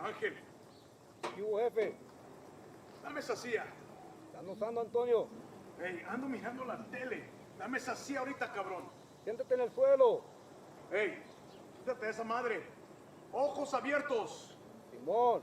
Ángel, ¿Qué hubo, jefe? dame esa silla. ¿Están usando, Antonio? Hey, ando mirando la tele. Dame esa silla ahorita, cabrón. Siéntate en el suelo. Hey, quítate de esa madre. Ojos abiertos. Simón.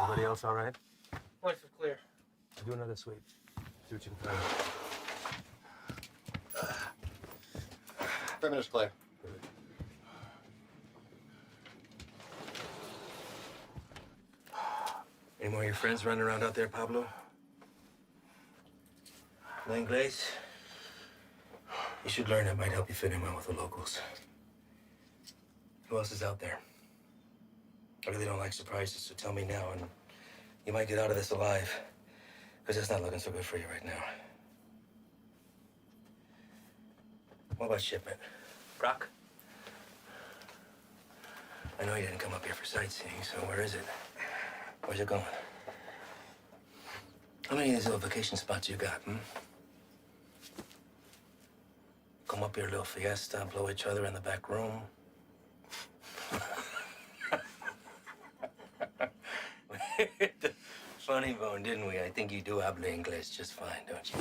Everybody else all right? Points are clear. Do another sweep. See what you can find. Perimeter's clear. Any more of your friends running around out there, Pablo? No Inglés? You should learn. It might help you fit in well with the locals. Who else is out there? I really don't like surprises, so tell me now, and you might get out of this alive, because it's not looking so good for you right now. What about shipment? Rock? I know you didn't come up here for sightseeing, so where is it? Where's it going? How many of these little vacation spots you got, come up here, a little fiesta, blow each other in the back room. Funny bone, didn't we? I think you do habla English just fine, don't you?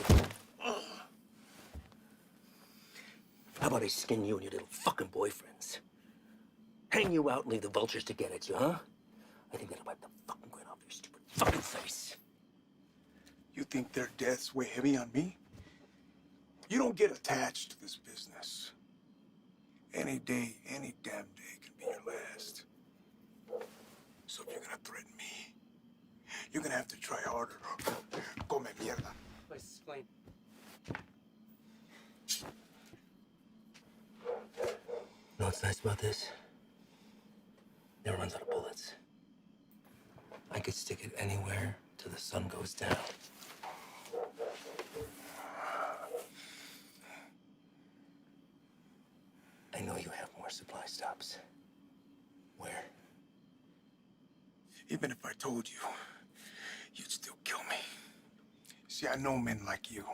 How about I skin you and your little fucking boyfriends? Hang you out and leave the vultures to get at you, huh? I think that'll wipe the fucking grin off your stupid fucking face. You think their deaths weigh heavy on me? You don't get attached to this business. Any day, any damn day can be your last. So if you're gonna threaten me, you're gonna have to try harder. Come mierda. Please explain. You know what's nice about this? Never runs out of bullets. I could stick it anywhere till the sun goes down. I know you have more supply stops. Where? Even if I told you, you'd still kill me. See, I know men like you.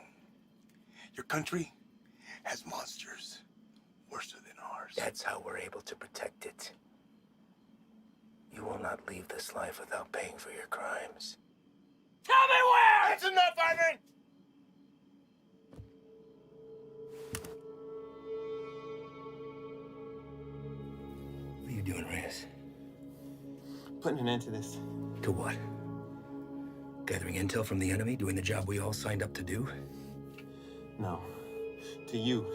Your country has monsters worse than ours. That's how we're able to protect it. You will not leave this life without paying for your crimes. Tell me where! That's enough, Ivan! What are you doing, Reyes? Putting an end to this. To what? Gathering intel from the enemy, doing the job we all signed up to do? No. To you.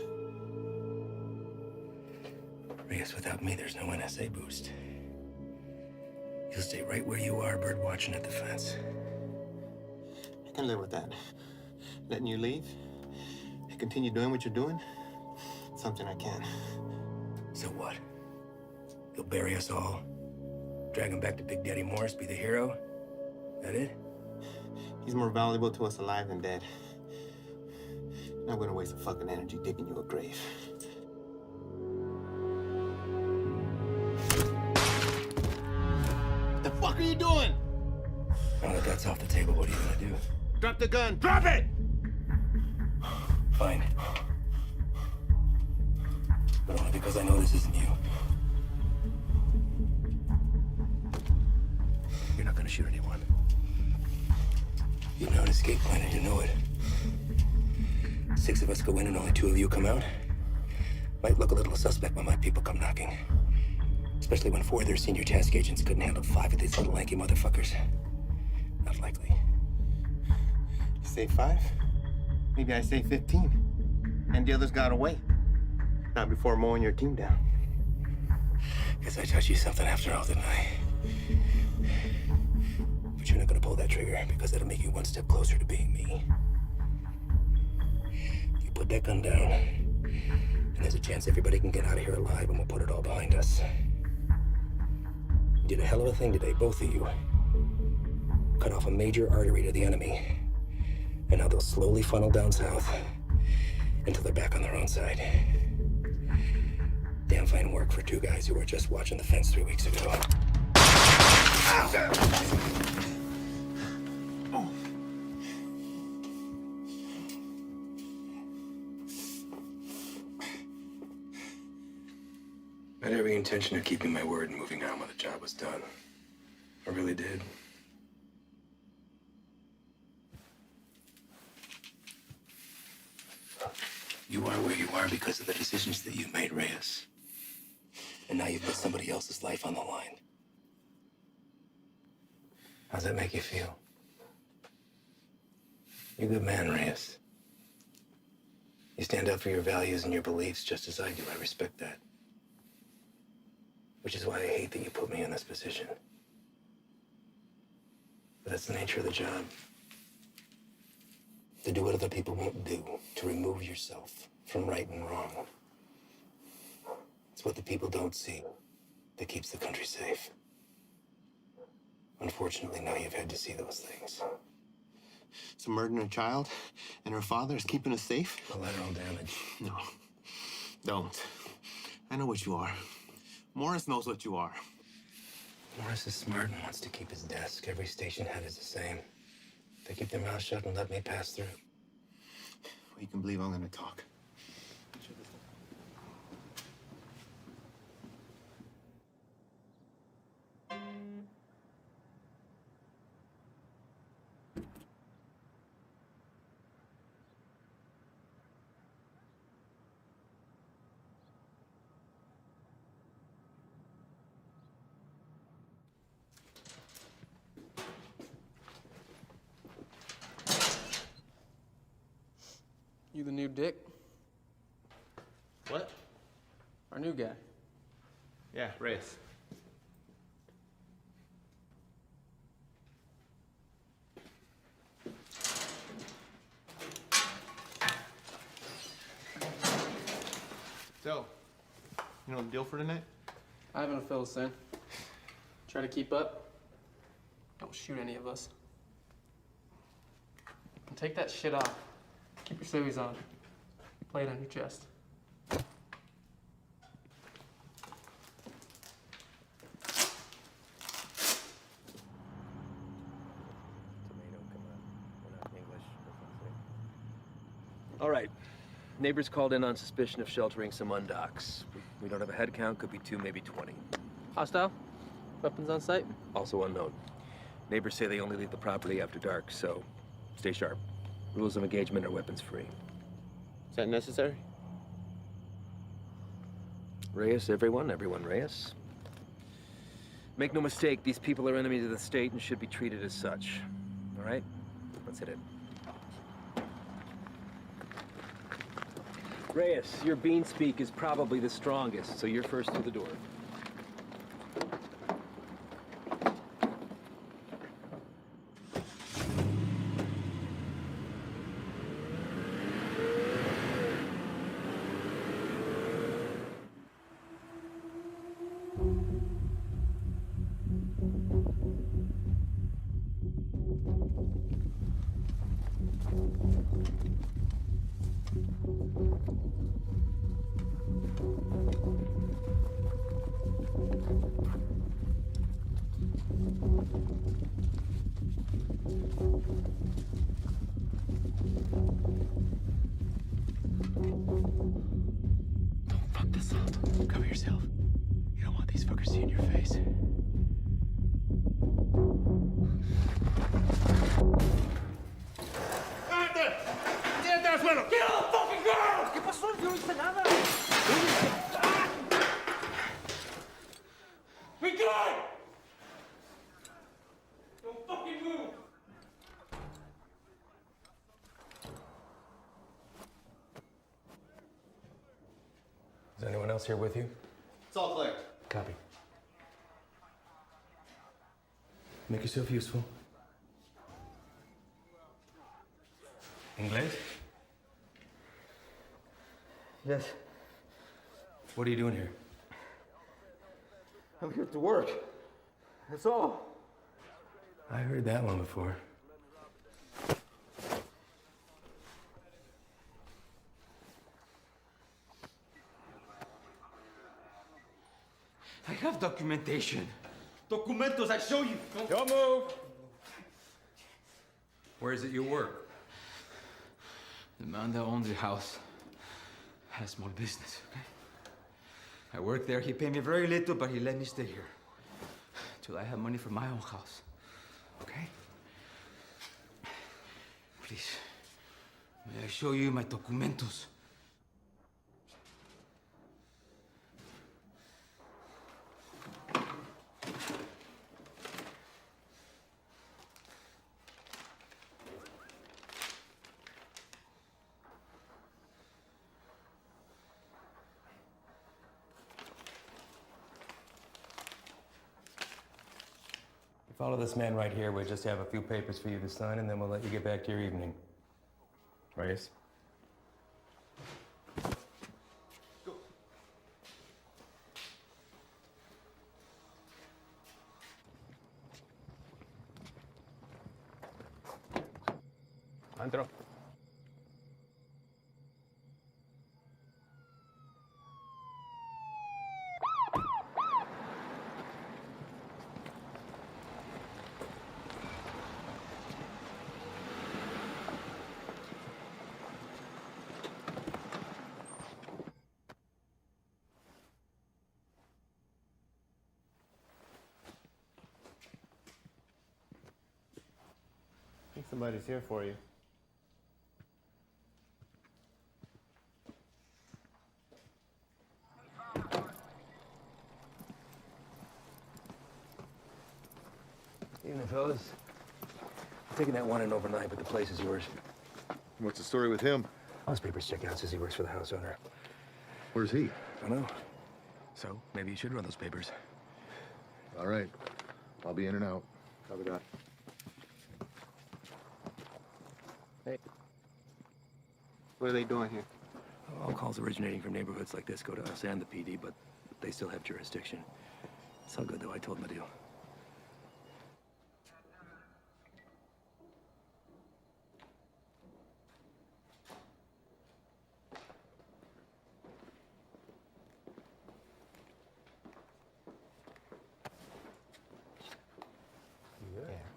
Reyes, without me, there's no NSA boost. You'll stay right where you are, bird watching at the fence. I can live with that. Letting you leave and continue doing what you're doing, something I can. So what? You'll bury us all? Drag him back to Big Daddy Morris, be the hero? That it? He's more valuable to us alive than dead. I'm not gonna waste the fucking energy digging you a grave. What the fuck are you doing? Now that that's off the table, what are you gonna do? Drop the gun. Drop it! Fine. But only because I know this isn't you. You're not gonna shoot anyone. You have an escape plan and you know it. 6 of us go in and only 2 of you come out. Might look a little suspect when my people come knocking. Especially when 4 of their senior task agents couldn't handle 5 of these little lanky motherfuckers. Not likely. You say 5? Maybe I say 15. And the others got away. Not before mowing your team down. Guess I taught you something after all, didn't I? But you're not gonna pull that trigger because that'll make you one step closer to being me. You put that gun down, and there's a chance everybody can get out of here alive and we'll put it all behind us. You did a hell of a thing today, both of you. Cut off a major artery to the enemy. And now they'll slowly funnel down south until they're back on their own side. Damn fine work for 2 guys who were just watching the fence 3 weeks ago. I had every intention of keeping my word and moving on when the job was done. I really did. You are where you are because of the decisions that you made, Reyes. And now you've put somebody else's life on the line. How's that make you feel? You're a good man, Reyes. You stand up for your values and your beliefs just as I do. I respect that. Which is why I hate that you put me in this position. But that's the nature of the job. To do what other people won't do, to remove yourself from right and wrong. It's what the people don't see that keeps the country safe. Unfortunately, now you've had to see those things. So murdering a child and her father is keeping us safe? Collateral damage. No. Don't. I know what you are. Morris knows what you are. Morris is smart and wants to keep his desk. Every station head is the same. They keep their mouth shut and let me pass through. Well, you can believe I'm gonna talk. Sure, You the new Dick? What? Our new guy. Yeah, Reyes. So, you know the deal for tonight? I haven't fill us in. Try to keep up. Don't shoot any of us. And take that shit off. Keep your civvies on. Play it on your chest. All right. Neighbors called in on suspicion of sheltering some undocks. We don't have a head count, could be 2, maybe 20. Hostile? Weapons on site? Also unknown. Neighbors say they only leave the property after dark, so stay sharp. Rules of engagement are weapons free. Is that necessary? Reyes, everyone Reyes. Make no mistake, these people are enemies of the state and should be treated as such. All right? Let's hit it. Reyes, your bean speak is probably the strongest, so you're first through the door. Fuck this up. Cover yourself. You don't want these fuckers seeing your face. Is anyone else here with you? It's all clear. Copy. Make yourself useful. Inglés? Yes, What are you doing here? I'm here to work. That's all. I heard that one before. I have documentation. Documentos, I show you. Don't move! Where is it you work? The man that owns the house had a small business, okay? I work there. He paid me very little, but he let me stay here. Till I have money for my own house, okay? Please, may I show you my documentos? Follow this man right here. We'll just have a few papers for you to sign, and then we'll let you get back to your evening. Reyes? Antro. I think somebody's here for you. Evening, fellas. I'm taking that one in overnight, but the place is yours. What's the story with him? All his papers check out, says he works for the house owner. Where's he? I don't know. So, maybe you should run those papers. All right. I'll be in and out. Copy that. Hey. What are they doing here? All calls originating from neighborhoods like this go to us and the PD, but they still have jurisdiction. It's all good, though. I told them the deal.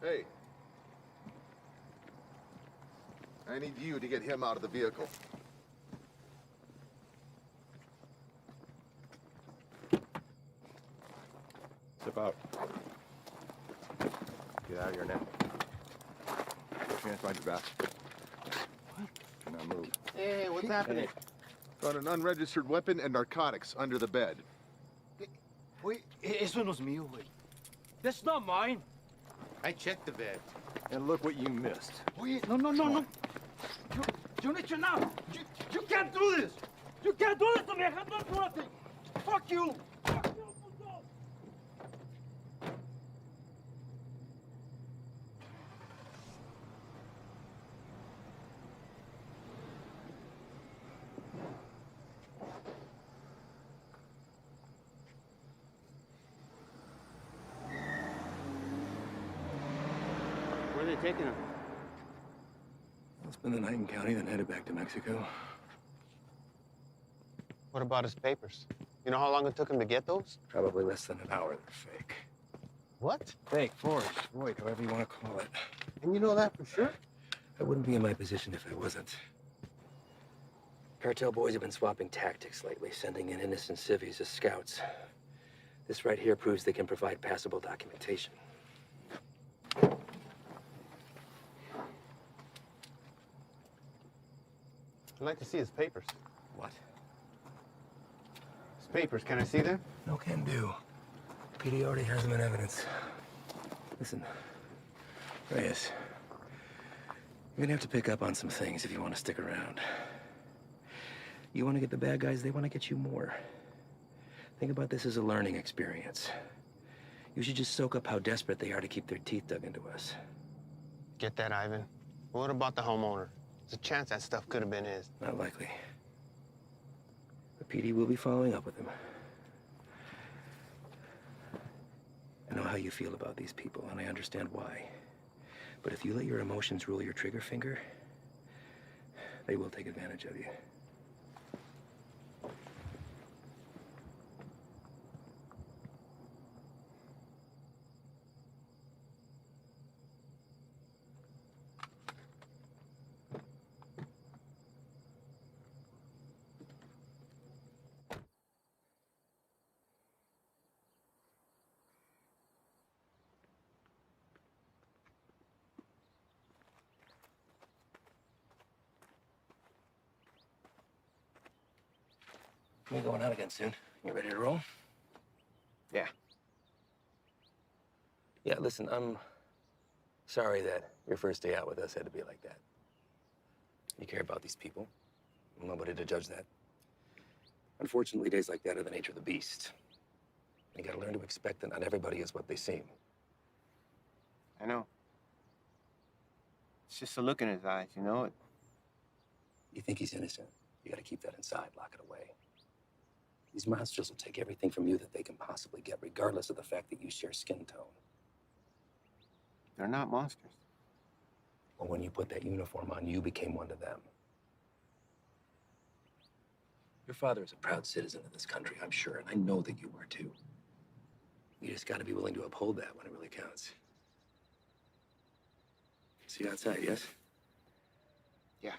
Hey. I need you to get him out of the vehicle. Step out. Get out of here now. Put your hands behind your back. Do not move. Hey, what's happening? Found an unregistered weapon and narcotics under the bed. Wait, eso no es mío, güey. That's not mine. I checked the bed. And look what you missed. Wait, no. You need to know. You can't do this. You can't do this to me. I have not do nothing. Fuck you. Fuck you, puto. Where are they taking him? I'll spend the night in county, then headed back to Mexico. What about his papers? You know how long it took him to get those? Probably less than an hour. They're fake. What? Fake, forged, void, however you want to call it. And you know that for sure? I wouldn't be in my position if I wasn't. Cartel boys have been swapping tactics lately, sending in innocent civvies as scouts. This right here proves they can provide passable documentation. I'd like to see his papers. What? His papers, can I see them? No can do. PD already has them in evidence. Listen, Reyes, you're gonna have to pick up on some things if you want to stick around. You want to get the bad guys, they want to get you more. Think about this as a learning experience. You should just soak up how desperate they are to keep their teeth dug into us. Get that, Ivan. What about the homeowner? There's a chance that stuff could have been his. Not likely. The PD will be following up with him. I know how you feel about these people, and I understand why. But if you let your emotions rule your trigger finger, they will take advantage of you. We're going out again soon. You ready to roll? Yeah. Yeah, listen, I'm sorry that your first day out with us had to be like that. You care about these people. I'm nobody to judge that. Unfortunately, days like that are the nature of the beast. You gotta learn to expect that not everybody is what they seem. I know. It's just a look in his eyes, you know? You think he's innocent. You gotta keep that inside, lock it away. These monsters will take everything from you that they can possibly get, regardless of the fact that you share skin tone. They're not monsters. Well, when you put that uniform on, you became one to them. Your father is a proud citizen of this country, I'm sure, and I know that you are too. You just gotta be willing to uphold that when it really counts. See you outside, yes? Yeah.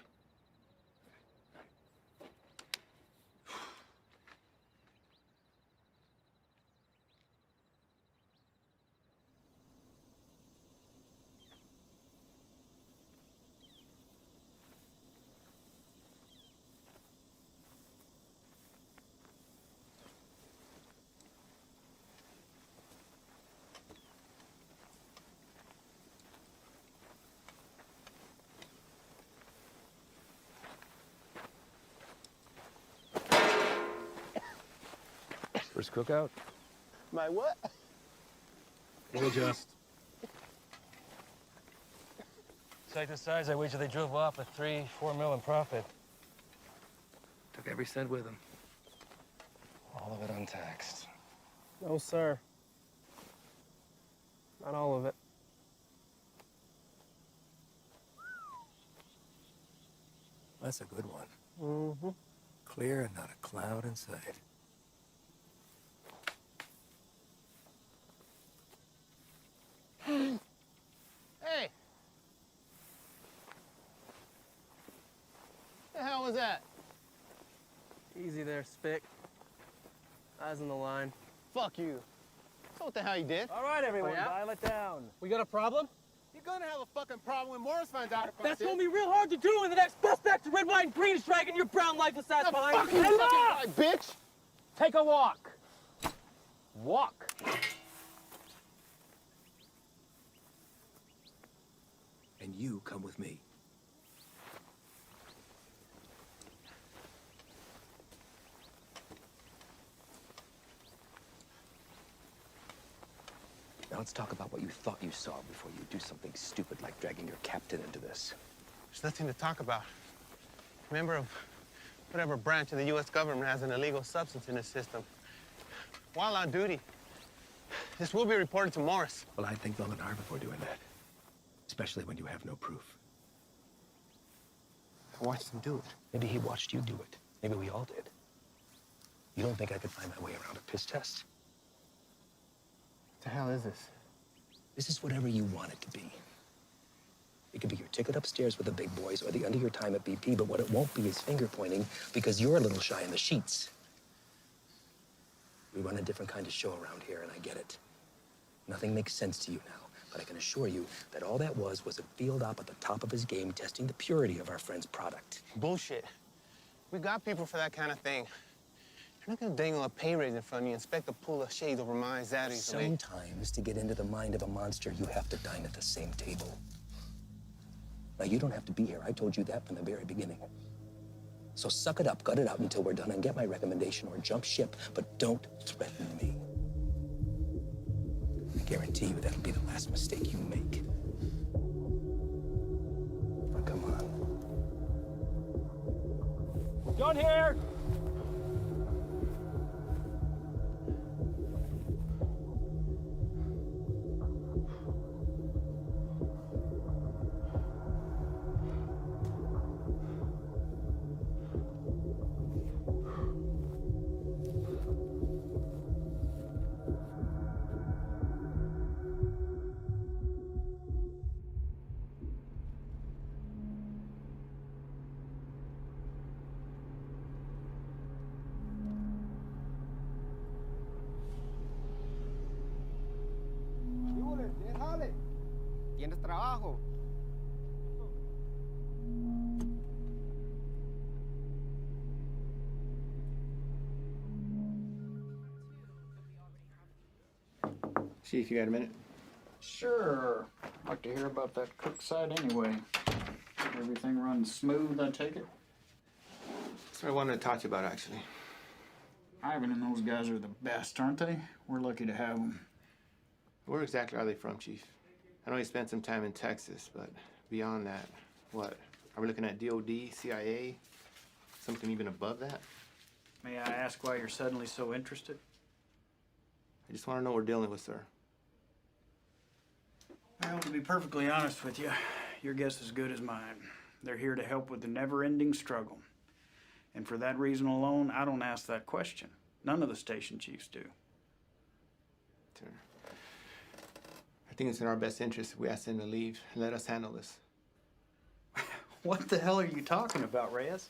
first cookout? My what? We'll adjust. Site the size, I wager they drove off with 3-4 mil in profit. Took every cent with them. All of it untaxed. No, sir. Not all of it. That's a good one. Mm-hmm. Clear and not a cloud in sight. Hey! The hell was that? Easy there, Spick. Eyes on the line. Fuck you. So what the hell you did? All right, everyone, Oh, yeah? dial it down. We got a problem? You're gonna have a fucking problem when Morris finds out about That's this. gonna be real hard to do when the next bus back to red, white, and green is dragging your brown lifeless ass behind. Fucking Hands fucking up! guy, bitch! Take a walk. Walk. And you come with me. Now let's talk about what you thought you saw before you do something stupid like dragging your captain into this. There's nothing to talk about. Member of whatever branch of the U.S. government has an illegal substance in its system. While on duty, this will be reported to Morris. Well, I'd think long and hard before doing that. Especially when you have no proof. I watched him do it. Maybe he watched you do it. Maybe we all did. You don't think I could find my way around a piss test? What the hell is this? This is whatever you want it to be. It could be your ticket upstairs with the big boys or the end of your time at BP, but what it won't be is finger pointing because you're a little shy in the sheets. We run a different kind of show around here, and I get it. Nothing makes sense to you now, but I can assure you that all that was a field op at the top of his game testing the purity of our friend's product. Bullshit. We got people for that kind of thing. You're not gonna dangle a pay raise in front of you and expect to pull the shades over my eyes out of you. Sometimes, to get into the mind of a monster, you have to dine at the same table. Now, you don't have to be here. I told you that from the very beginning. So suck it up, gut it out until we're done, and get my recommendation or jump ship, but don't threaten me. I guarantee you that'll be the last mistake you make. Now, come on. John here. ¿Tienes trabajo? Chief, you got a minute? Sure. Like to hear about that cook site anyway. Everything runs smooth, I take it? That's what I wanted to talk to you about, actually. Ivan and those guys are the best, aren't they? We're lucky to have them. Where exactly are they from, Chief? I know you spent some time in Texas, but beyond that, what? Are we looking at DOD, CIA, something even above that? May I ask why you're suddenly so interested? I just want to know what we're dealing with, sir. Well, to be perfectly honest with you, your guess is as good as mine. They're here to help with the never-ending struggle. And for that reason alone, I don't ask that question. None of the station chiefs do. Sir, I think it's in our best interest if we ask them to leave and let us handle this. What the hell are you talking about, Reyes?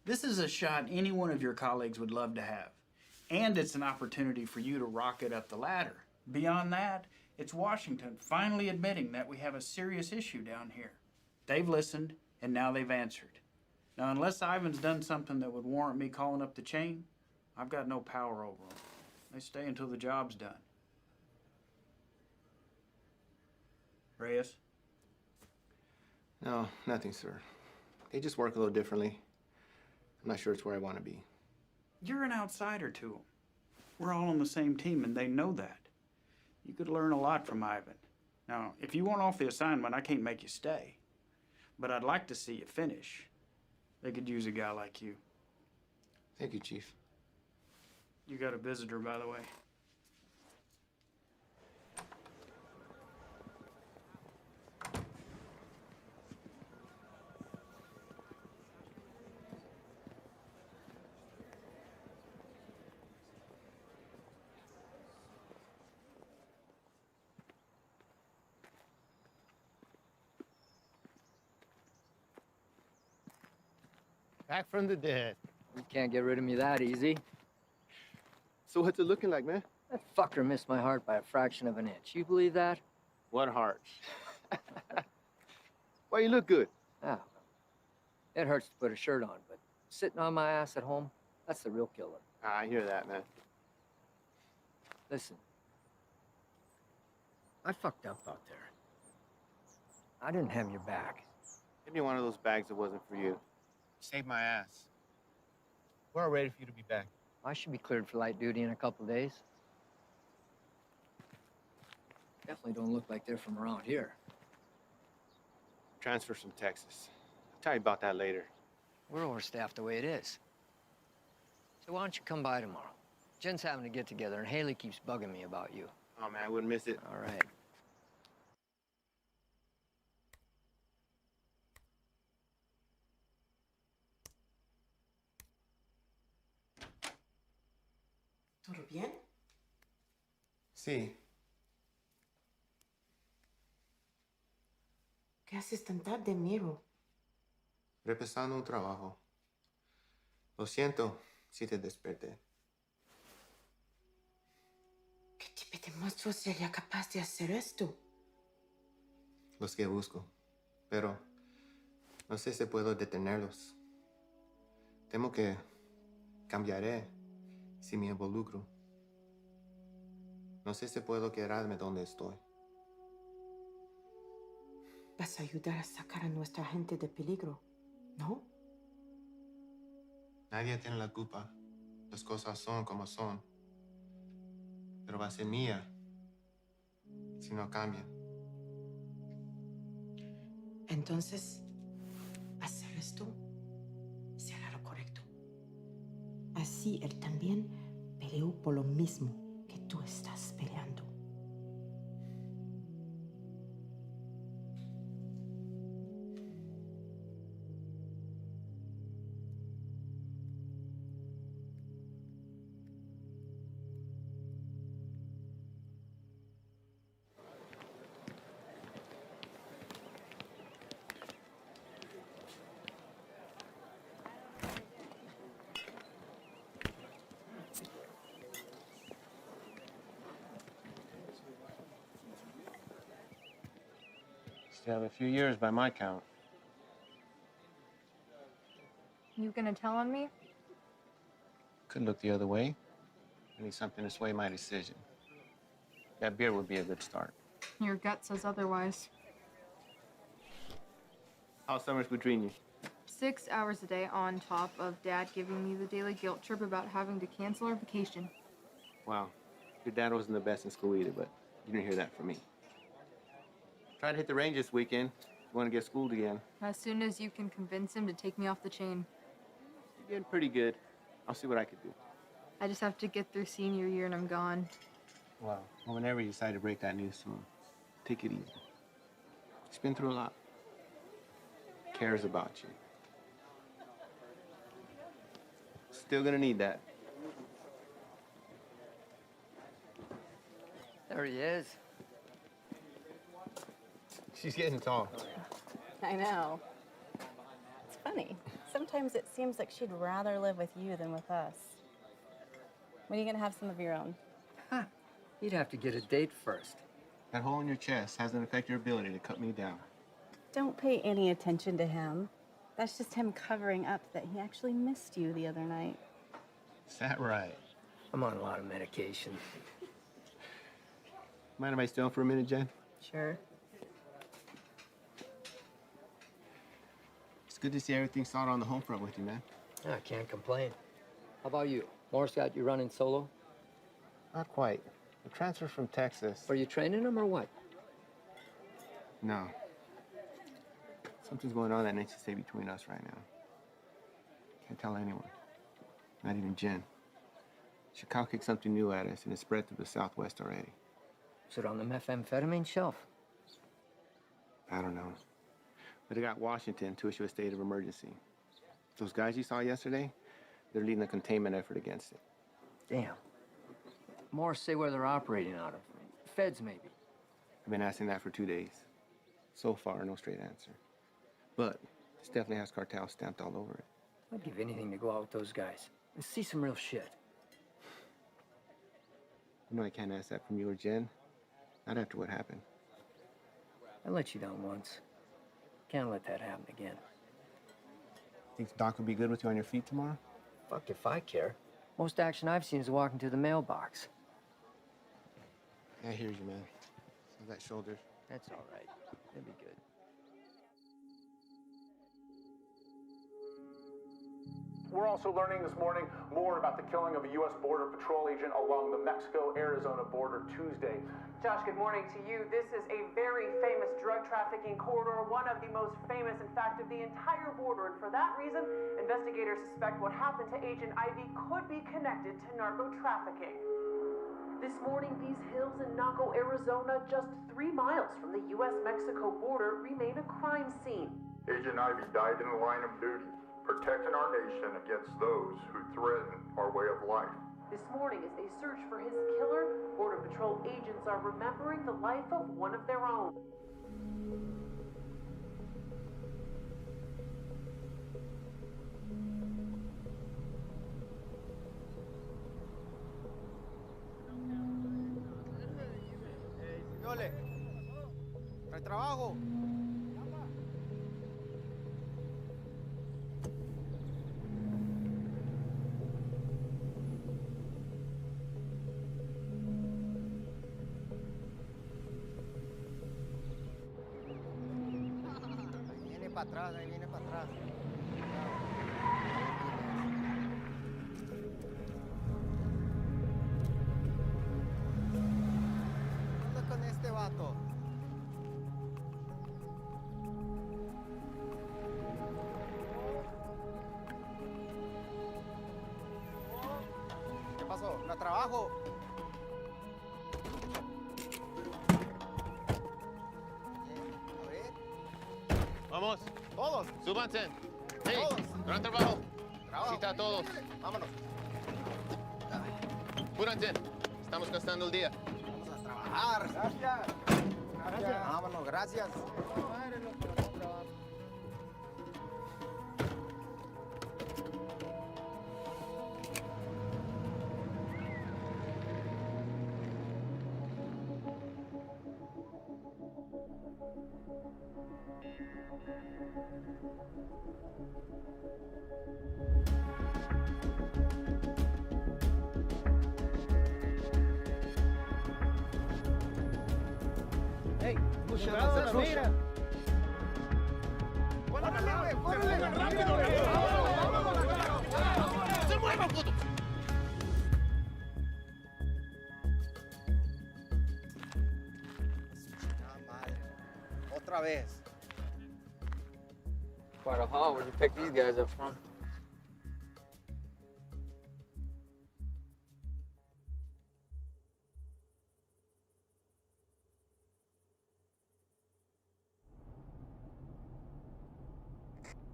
This is a shot any one of your colleagues would love to have. And it's an opportunity for you to rocket up the ladder. Beyond that, it's Washington finally admitting that we have a serious issue down here. They've listened, and now they've answered. Now, unless Ivan's done something that would warrant me calling up the chain, I've got no power over them. They stay until the job's done. Reyes? No, nothing, sir. They just work a little differently. I'm not sure it's where I want to be. You're an outsider to them. We're all on the same team, and they know that. You could learn a lot from Ivan. Now, if you want off the assignment, I can't make you stay. But I'd like to see you finish. They could use a guy like you. Thank you, Chief. You got a visitor, by the way. Back from the dead. You can't get rid of me that easy. So what's it looking like, man? That fucker missed my heart by a fraction of an inch. You believe that? What heart? Why you look good? Ah, it hurts to put a shirt on, but sitting on my ass at home, that's the real killer. I hear that, man. Listen, I fucked up out there. I didn't have your back. Give me one of those bags that wasn't for you. Saved my ass. We're all ready for you to be back. I should be cleared for light duty in a couple days. Definitely don't look like they're from around here. Transfer from Texas. I'll tell you about that later. We're overstaffed the way it is. So why don't you come by tomorrow? Jen's having a get-together, and Haley keeps bugging me about you. Oh, man, I wouldn't miss it. All right. ¿Todo bien? Sí. ¿Qué haces tan tarde, Miro? Repasando un trabajo. Lo siento si te desperté. ¿Qué tipo de monstruo sería capaz de hacer esto? Los que busco. Pero no sé si puedo detenerlos. Temo que cambiaré si me involucro. No sé si puedo quedarme donde estoy. Vas a ayudar a sacar a nuestra gente de peligro, ¿no? Nadie tiene la culpa. Las cosas son como son. Pero va a ser mía si no cambian. Entonces, hacer esto será lo correcto. Así él también peleó por lo mismo que tú estás peleando. Still have a few years by my count. You gonna tell on me? Could look the other way. I need something to sway my decision. That beer would be a good start. Your gut says otherwise. How's summers between you? 6 hours a day on top of Dad giving me the daily guilt trip about having to cancel our vacation. Wow. Your dad wasn't the best in school either, but you didn't hear that from me. Try to hit the range this weekend. You want to get schooled again. As soon as you can convince him to take me off the chain. You're getting pretty good. I'll see what I could do. I just have to get through senior year and I'm gone. Well, whenever you decide to break that news to him, take it easy. He's been through a lot. Cares about you. Still gonna need that. There he is. She's getting tall. I know. It's funny. Sometimes it seems like she'd rather live with you than with us. When are you gonna have some of your own? Huh. You'd have to get a date first. That hole in your chest hasn't affected your ability to cut me down. Don't pay any attention to him. That's just him covering up that he actually missed you the other night. Is that right? I'm on a lot of medication. Mind if I stay on for a minute, Jen? Sure. It's good to see everything started on the home front with you, man. I can't complain. How about you? Morris got you running solo? Not quite. The transfer from Texas. Are you training them or what? No. Something's going on that needs to stay between us right now. Can't tell anyone. Not even Jen. Chicago kicked something new at us, and it spread through the Southwest already. Is it on the methamphetamine shelf? I don't know. But it got Washington to issue a state of emergency. Those guys you saw yesterday, they're leading a containment effort against it. Damn. More say where they're operating out of. Feds, maybe. I've been asking that for 2 days. So far, no straight answer. But this definitely has cartel stamped all over it. I'd give anything to go out with those guys and see some real shit. You know I can't ask that from you or Jen. Not after what happened. I let you down once. Can't let that happen again. Think Doc will be good with you on your feet tomorrow? Fuck if I care. Most action I've seen is walking to the mailbox. Yeah, I hear you, man. So that shoulder. That's all right. It'll be good. We're also learning this morning more about the killing of a U.S. Border Patrol agent along the Mexico-Arizona border Tuesday. Josh, good morning to you. This is a very famous drug trafficking corridor, one of the most famous, in fact, of the entire border. And for that reason, investigators suspect what happened to Agent Ivy could be connected to narco trafficking. This morning, these hills in Naco, Arizona, just 3 miles from the U.S.-Mexico border, remain a crime scene. Agent Ivy died in the line of duty, protecting our nation against those who threaten our way of life. This morning, as they search for his killer, Border Patrol agents are remembering the life of one of their own. Yole, trae trabajo. Ahí viene para atrás. ¿Qué onda con este vato? ¿Qué pasó? ¿No trabajo? Vamos. Todos. Súbanse. Hey, Todos. gran trabajo. Trabajo. Cita a todos. Vámonos. Apúrense. Estamos gastando el día. Vamos a trabajar. Gracias. Gracias. Vámonos, gracias. Hey, Cuidado, mira. ¡Córrele, güey! ¡Córrele! ¡Rápido, güey! ¡Se mueva, puto! Ah, madre. Otra vez. Quite a haul. Where'd you pick these guys up from?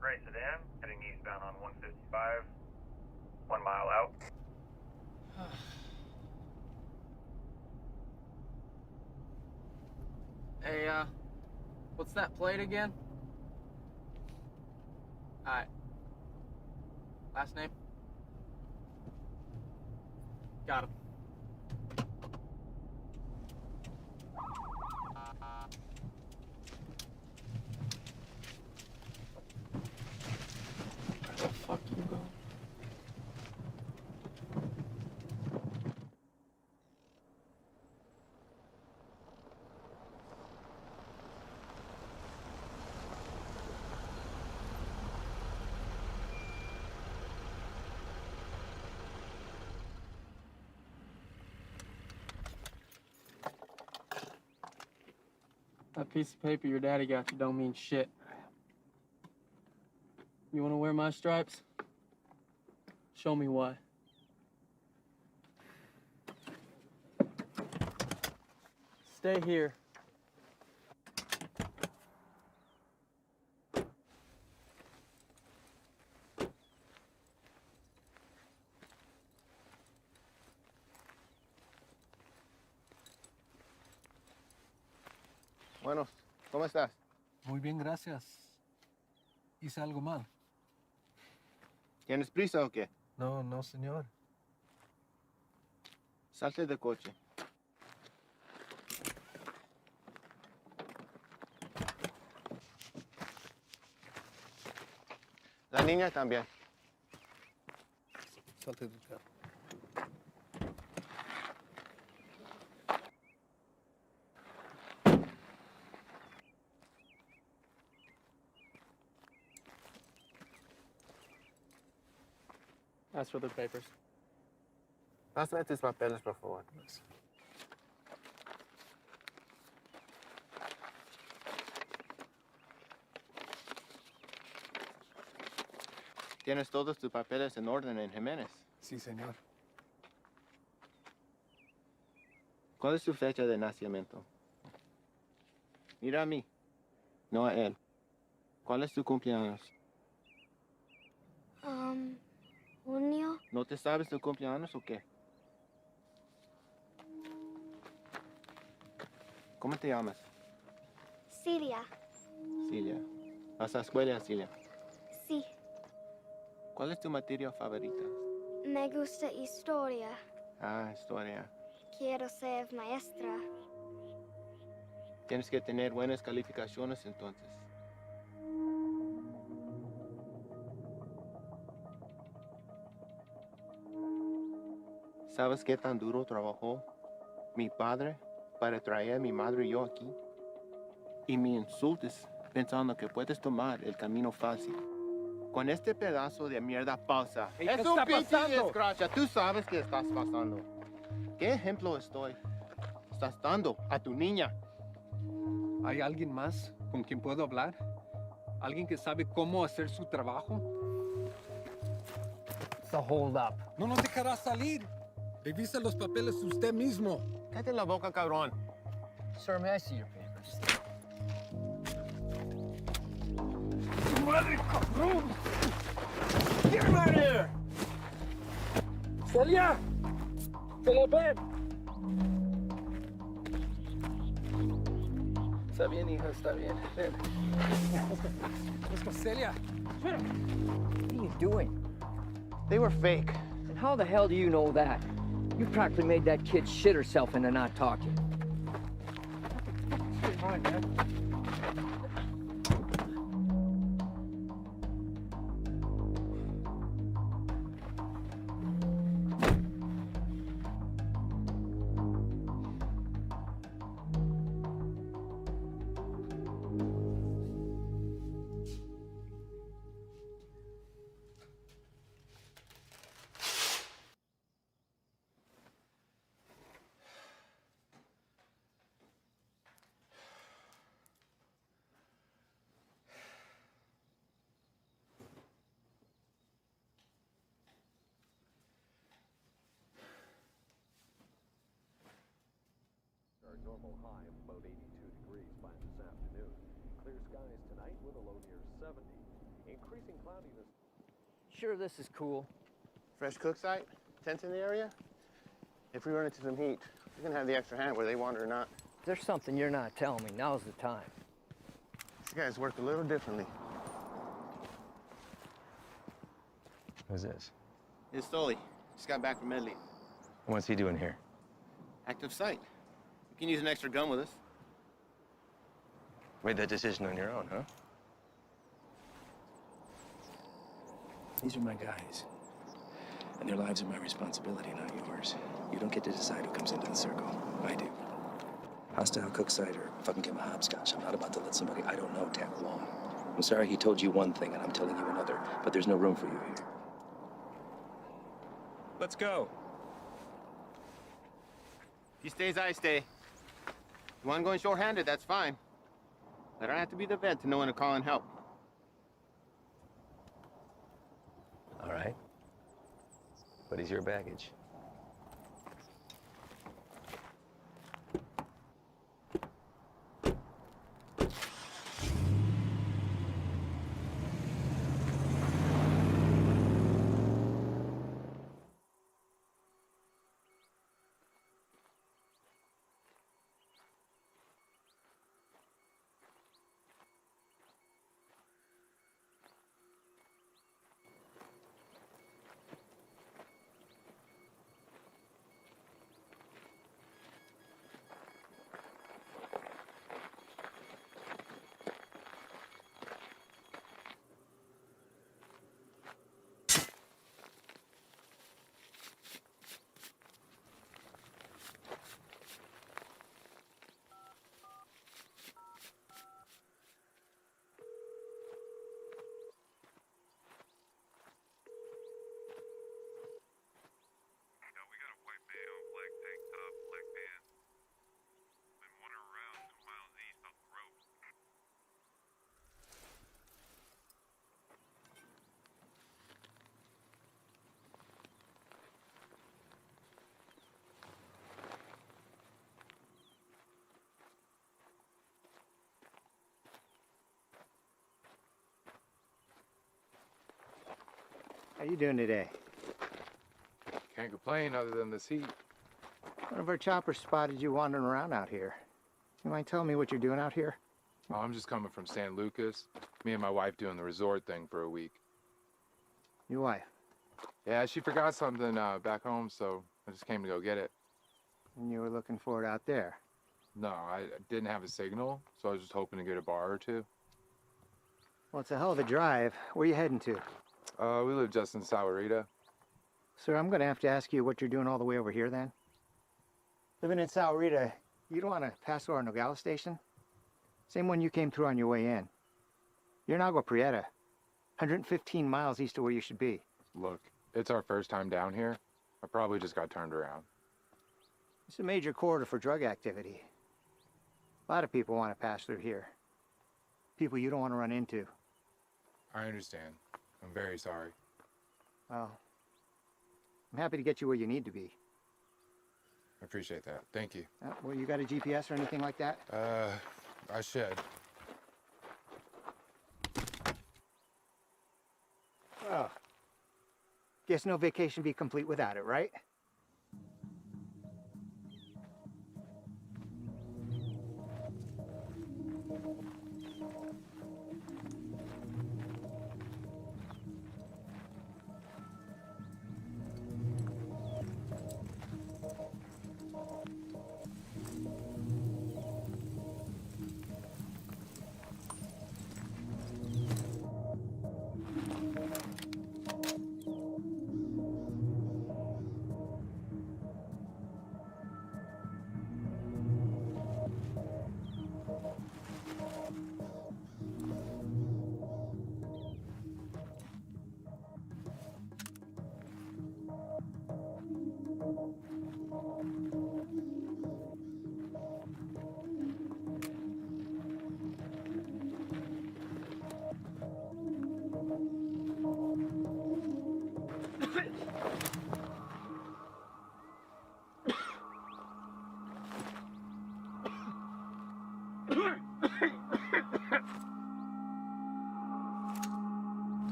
Gray sedan, heading eastbound on 155, 1 mile out. Hey, what's that plate again? Alright. Last name? Got him. Where the fuck you go? That piece of paper your daddy got you don't mean shit. You want to wear my stripes? Show me why. Stay here. Bueno, ¿cómo estás? Muy bien, gracias. ¿Hice algo mal? ¿Tienes prisa o qué? No, no, señor. Salte del coche. La niña también. Salte del carro. Ask for the papers. Pásame tus papeles, por favor. ¿Tienes todos tus papeles en orden en Jiménez? Sí, señor. ¿Cuál es su fecha de nacimiento? Mira a mí, no a él. ¿Cuál es tu cumpleaños? Junio. ¿No te sabes tu cumpleaños o qué? ¿Cómo te llamas? Cilia. Cilia. ¿Vas a la escuela, Cilia? Sí. ¿Cuál es tu materia favorita? Me gusta historia. Ah, historia. Quiero ser maestra. Tienes que tener buenas calificaciones entonces. ¿Sabes qué tan duro trabajó mi padre para traer a mi madre y yo aquí? Y me insultes pensando que puedes tomar el camino fácil. Con este pedazo de mierda falsa. Hey, es ¿qué un está pinche pasando? desgracia. Tú sabes qué estás pasando. ¿Qué ejemplo estás dando a tu niña? ¿Hay alguien más con quien puedo hablar? ¿Alguien que sabe cómo hacer su trabajo? It's a hold up. No nos dejará salir. Revisa los papeles usted mismo. Cállate la boca, cabrón. Sir, may I see your papers? ¡Madre, cabrón! Get him out of here! ¡Celia! ¡Celia, ven! Está bien, hija, está bien. Ven. Let's go, Celia. What are you doing? They were fake. And how the hell do you know that? You practically made that kid shit herself into not talking. Fine, man. Normal high of about 82 degrees by this afternoon. Clear skies tonight with a low near 70. Increasing cloudiness. Sure, this is cool. Fresh cook site? Tents in the area? If we run into some heat, we're gonna have the extra hand whether they want it or not. If there's something you're not telling me, now's the time. These guys work a little differently. Who's this? It's Stoli. Just got back from Medley. What's he doing here? Active site. You can use an extra gun with us. Made that decision on your own, huh? These are my guys. And their lives are my responsibility, not yours. You don't get to decide who comes into the circle. I do. Hostile cook site or fucking give him a hopscotch. I'm not about to let somebody I don't know tag along. I'm sorry he told you one thing and I'm telling you another, but there's no room for you here. Let's go. If he stays, I stay. You want going short-handed, that's fine. I don't have to be the vet to know when to call in help. All right. What is your baggage? How you doing today? Can't complain other than this heat. One of our choppers spotted you wandering around out here. You mind telling me what you're doing out here? Oh, I'm just coming from San Lucas. Me and my wife doing the resort thing for a week. Your wife? Yeah, she forgot something back home, so I just came to go get it. And you were looking for it out there? No, I didn't have a signal, so I was just hoping to get a bar or two. Well, it's a hell of a drive. Where are you heading to? We live just in Sahuarita. Sir, I'm going to have to ask you what you're doing all the way over here then. Living in Sahuarita, you don't want to pass through our Nogales station? Same one you came through on your way in. You're in Agua Prieta, 115 miles east of where you should be. Look, it's our first time down here. I probably just got turned around. It's a major corridor for drug activity. A lot of people want to pass through here. People you don't want to run into. I understand. I'm very sorry. Well, I'm happy to get you where you need to be. I appreciate that. Thank you. Well, you got a GPS or anything like that? I should. Oh. Guess no vacation be complete without it, right?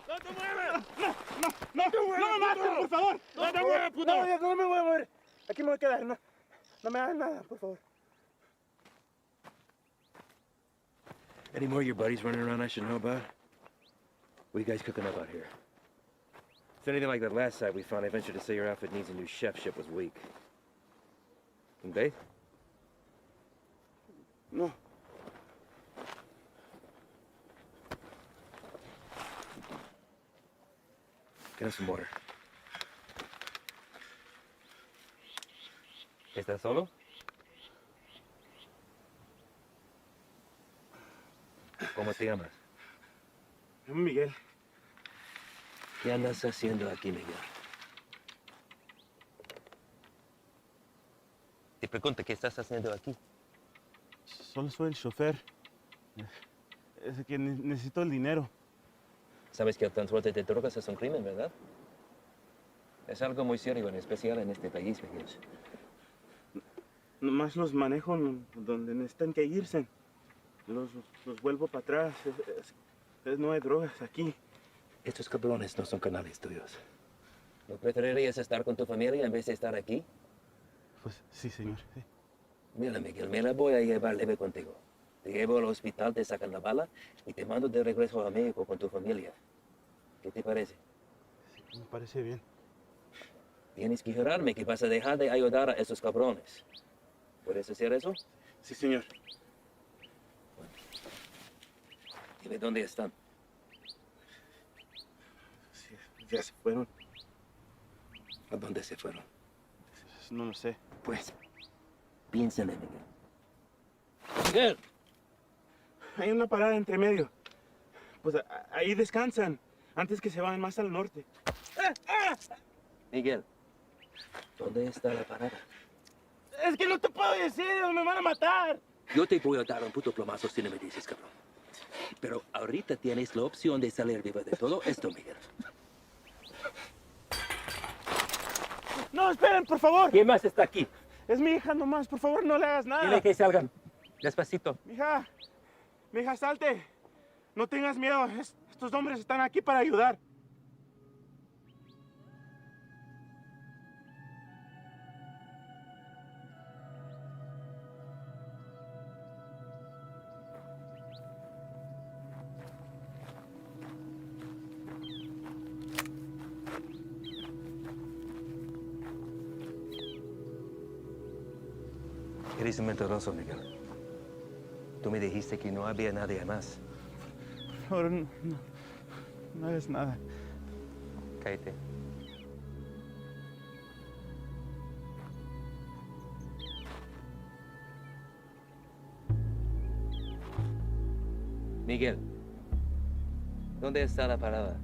¡No te muevas! ¡No me mates, por favor! ¡No te muevas, puto! No me voy a mover. Aquí me voy a quedar. No me hagas nada, por favor. Any more of your buddies running around I should know about? What are you guys cooking up out here? If it's anything like that last site we found, I venture to say your outfit needs a new chef. Ship was weak. And they? No. Get us some water. ¿Estás solo? ¿Cómo te llamas? Yo, Miguel. ¿Qué andas haciendo aquí, Miguel? Te pregunto, ¿qué estás haciendo aquí? Solo soy el chofer. Es que necesito el dinero. Sabes que el transporte de drogas es un crimen, ¿verdad? Es algo muy serio, en especial en este país, Miguel. Nomás los manejo donde necesitan que irse. Los vuelvo para atrás. No hay drogas aquí. Estos cabrones no son canales tuyos. ¿No preferirías estar con tu familia en vez de estar aquí? Pues sí, señor. Sí. Mira, Miguel, me la voy a llevar leve contigo. Te llevo al hospital, te sacan la bala y te mando de regreso a México con tu familia. ¿Qué te parece? Sí, me parece bien. Tienes que jurarme que vas a dejar de ayudar a esos cabrones. ¿Puedes hacer eso? Sí, señor. Dime dónde están. Sí, ya se fueron. ¿A dónde se fueron? No lo sé. Pues, piénsale, Miguel. Miguel. Hay una parada entre medio. Pues ahí descansan, antes que se vayan más al norte. Miguel, ¿dónde está la parada? Es que no te puedo decir, me van a matar. Yo te voy a dar un puto plomazo si no me dices, cabrón. Pero ahorita tienes la opción de salir viva de todo esto, Miguel. No, esperen, por favor. ¿Quién más está aquí? Es mi hija nomás, por favor, no le hagas nada. Dile que salgan. Despacito. Mija, salte. No tengas miedo, estos hombres están aquí para ayudar. Eres un mentiroso, Miguel. Tú me dijiste que no había nadie más. Por favor, no hagas nada. Cállate. Miguel, ¿dónde está la parada?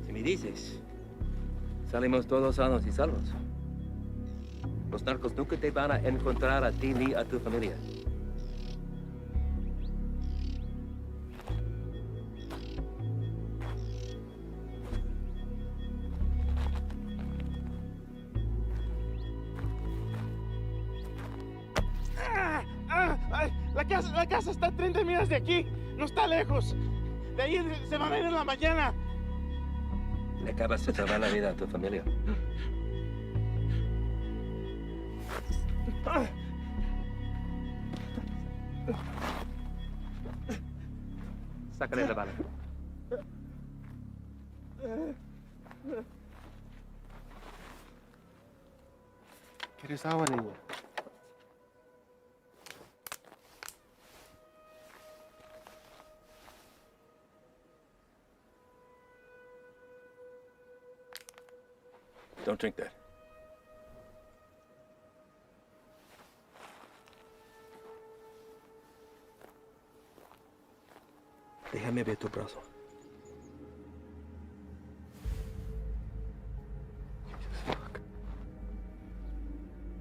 Si me dices, salimos todos sanos y salvos. Los narcos nunca te van a encontrar a ti ni a tu familia. La casa está a 30 millas de aquí. No está lejos. De ahí se van a ir en la mañana. Le acabas de salvar la vida a tu familia. Sácale la bala. ¿Quieres agua, niña? Don't drink that. Déjame ver tu brazo.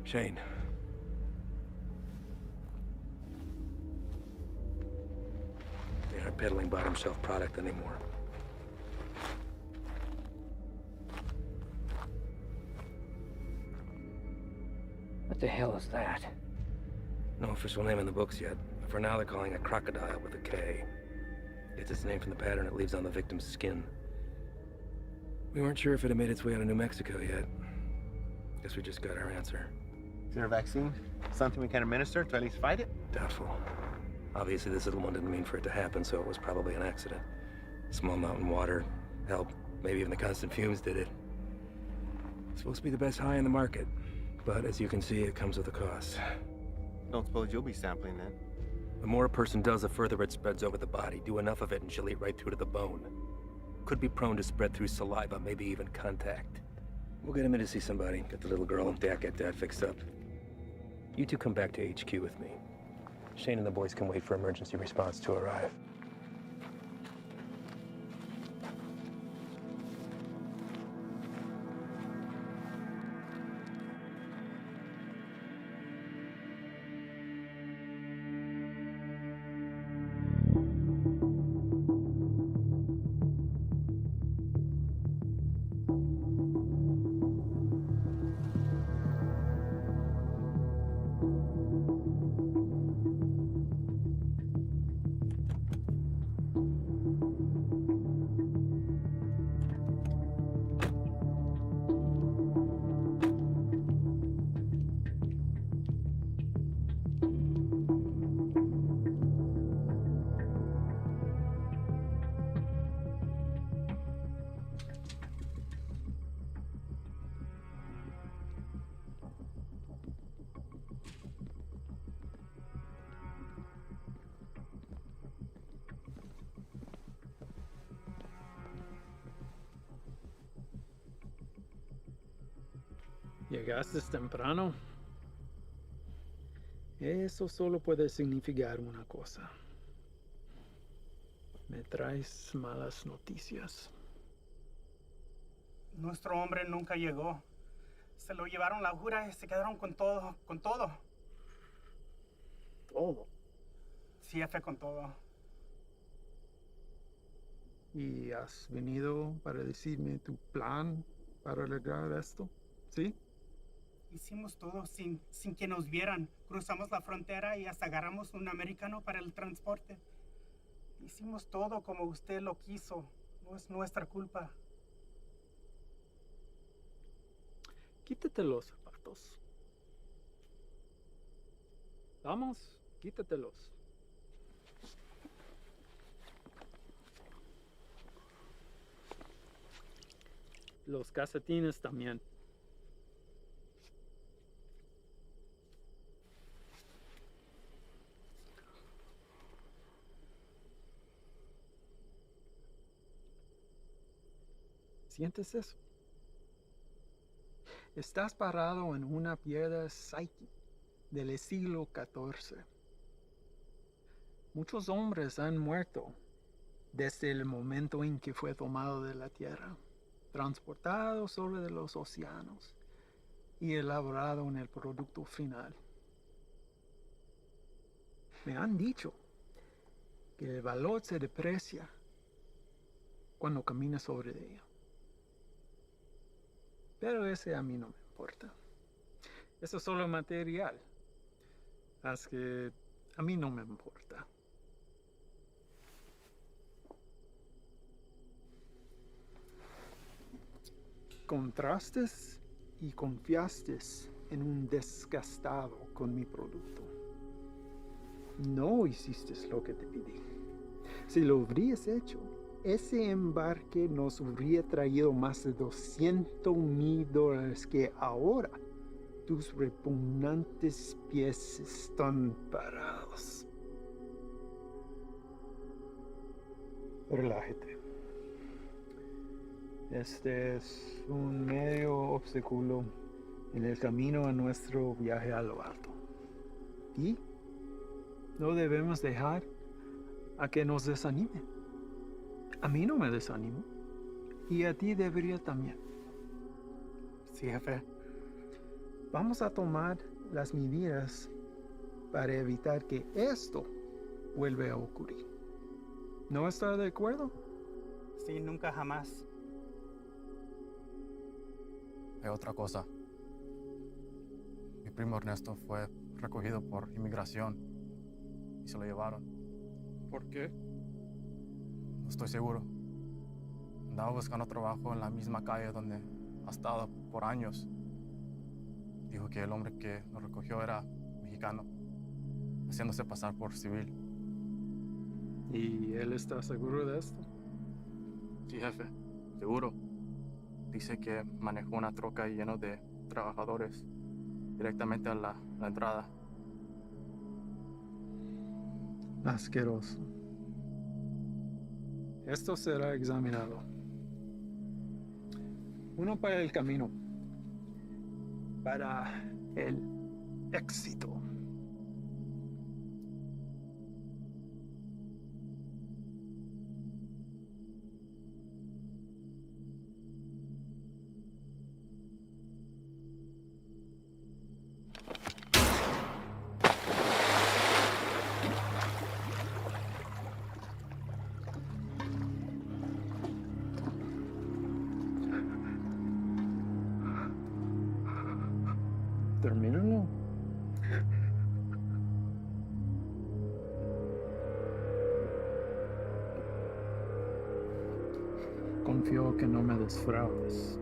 Shane. They aren't peddling bottom shelf product anymore. What the hell is that? No official name in the books yet. For now, they're calling it crocodile with a K. Gets its name from the pattern it leaves on the victim's skin. We weren't sure if it had made its way out of New Mexico yet. Guess we just got our answer. Is there a vaccine? Something we can administer to at least fight it? Doubtful. Obviously, this little one didn't mean for it to happen, so it was probably an accident. Small mountain water, hell, maybe even the constant fumes did it. It's supposed to be the best high in the market, but as you can see, it comes with a cost. Don't suppose you'll be sampling then? The more a person does, the further it spreads over the body. Do enough of it and she'll eat right through to the bone. Could be prone to spread through saliva, maybe even contact. We'll get him in to see somebody. Get the little girl and Dak get that fixed up. You two come back to HQ with me. Shane and the boys can wait for emergency response to arrive. Llegaste temprano. Eso solo puede significar una cosa. Me traes malas noticias. Nuestro hombre nunca llegó. Se lo llevaron la jura y se quedaron con todo, con todo. ¿Todo? Sí, jefe, con todo. ¿Y has venido para decirme tu plan para arreglar esto? ¿Sí? Hicimos todo sin que nos vieran. Cruzamos la frontera y hasta agarramos un americano para el transporte. Hicimos todo como usted lo quiso. No es nuestra culpa. Quítate los zapatos. Vamos, quítatelos. Los calcetines también. ¿Sientes eso? Estás parado en una piedra Psyche del siglo XIV. Muchos hombres han muerto desde el momento en que fue tomado de la tierra, transportado sobre los océanos y elaborado en el producto final. Me han dicho que el valor se deprecia cuando caminas sobre ella. Pero ese a mí no me importa. Eso es solo material. Haz que A mí no me importa. Contrastes y confiaste en un desgastado con mi producto. No hiciste lo que te pedí. Si lo hubieras hecho, ese embarque nos hubiera traído más de $200,000 que ahora tus repugnantes pies están parados. Relájate. Este es un medio obstáculo en el camino a nuestro viaje a lo alto. Y no debemos dejar a que nos desanime. A mí no me desanimo. Y a ti debería también. Sí, jefe. Vamos a tomar las medidas para evitar que esto vuelva a ocurrir. ¿No está de acuerdo? Sí, nunca jamás. Hay otra cosa. Mi primo Ernesto fue recogido por inmigración y se lo llevaron. ¿Por qué? No estoy seguro. Andaba buscando trabajo en la misma calle donde ha estado por años. Dijo que el hombre que lo recogió era mexicano, haciéndose pasar por civil. ¿Y él está seguro de esto? Sí, jefe, seguro. Dice que manejó una troca llena de trabajadores directamente a la entrada. Asqueroso. Esto será examinado. Uno para el camino. Para el éxito. Termínalo. Confío que no me defraudes.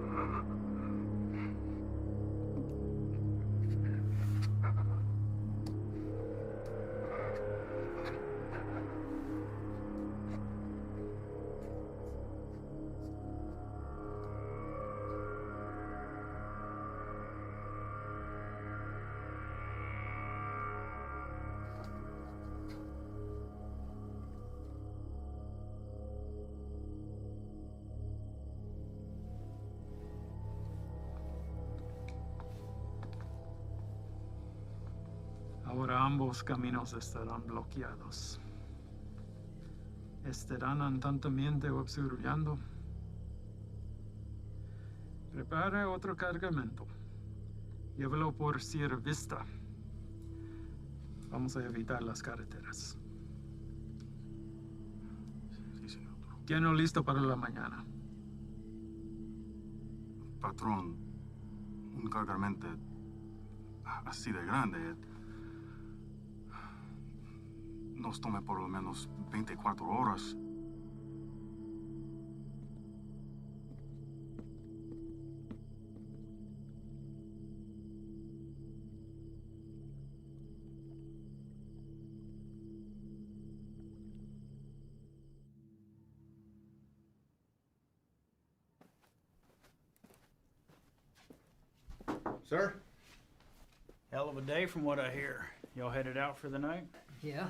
Ahora ambos caminos estarán bloqueados. Estarán constantemente observando. Prepara otro cargamento. Llévalo por Sierra Vista. Vamos a evitar las carreteras. Sí, señor. Tiene listo para la mañana. Patrón, un cargamento así de grande nos toma por lo menos 24 horas. Sir? Hell of a day from what I hear. Y'all headed out for the night? Yeah.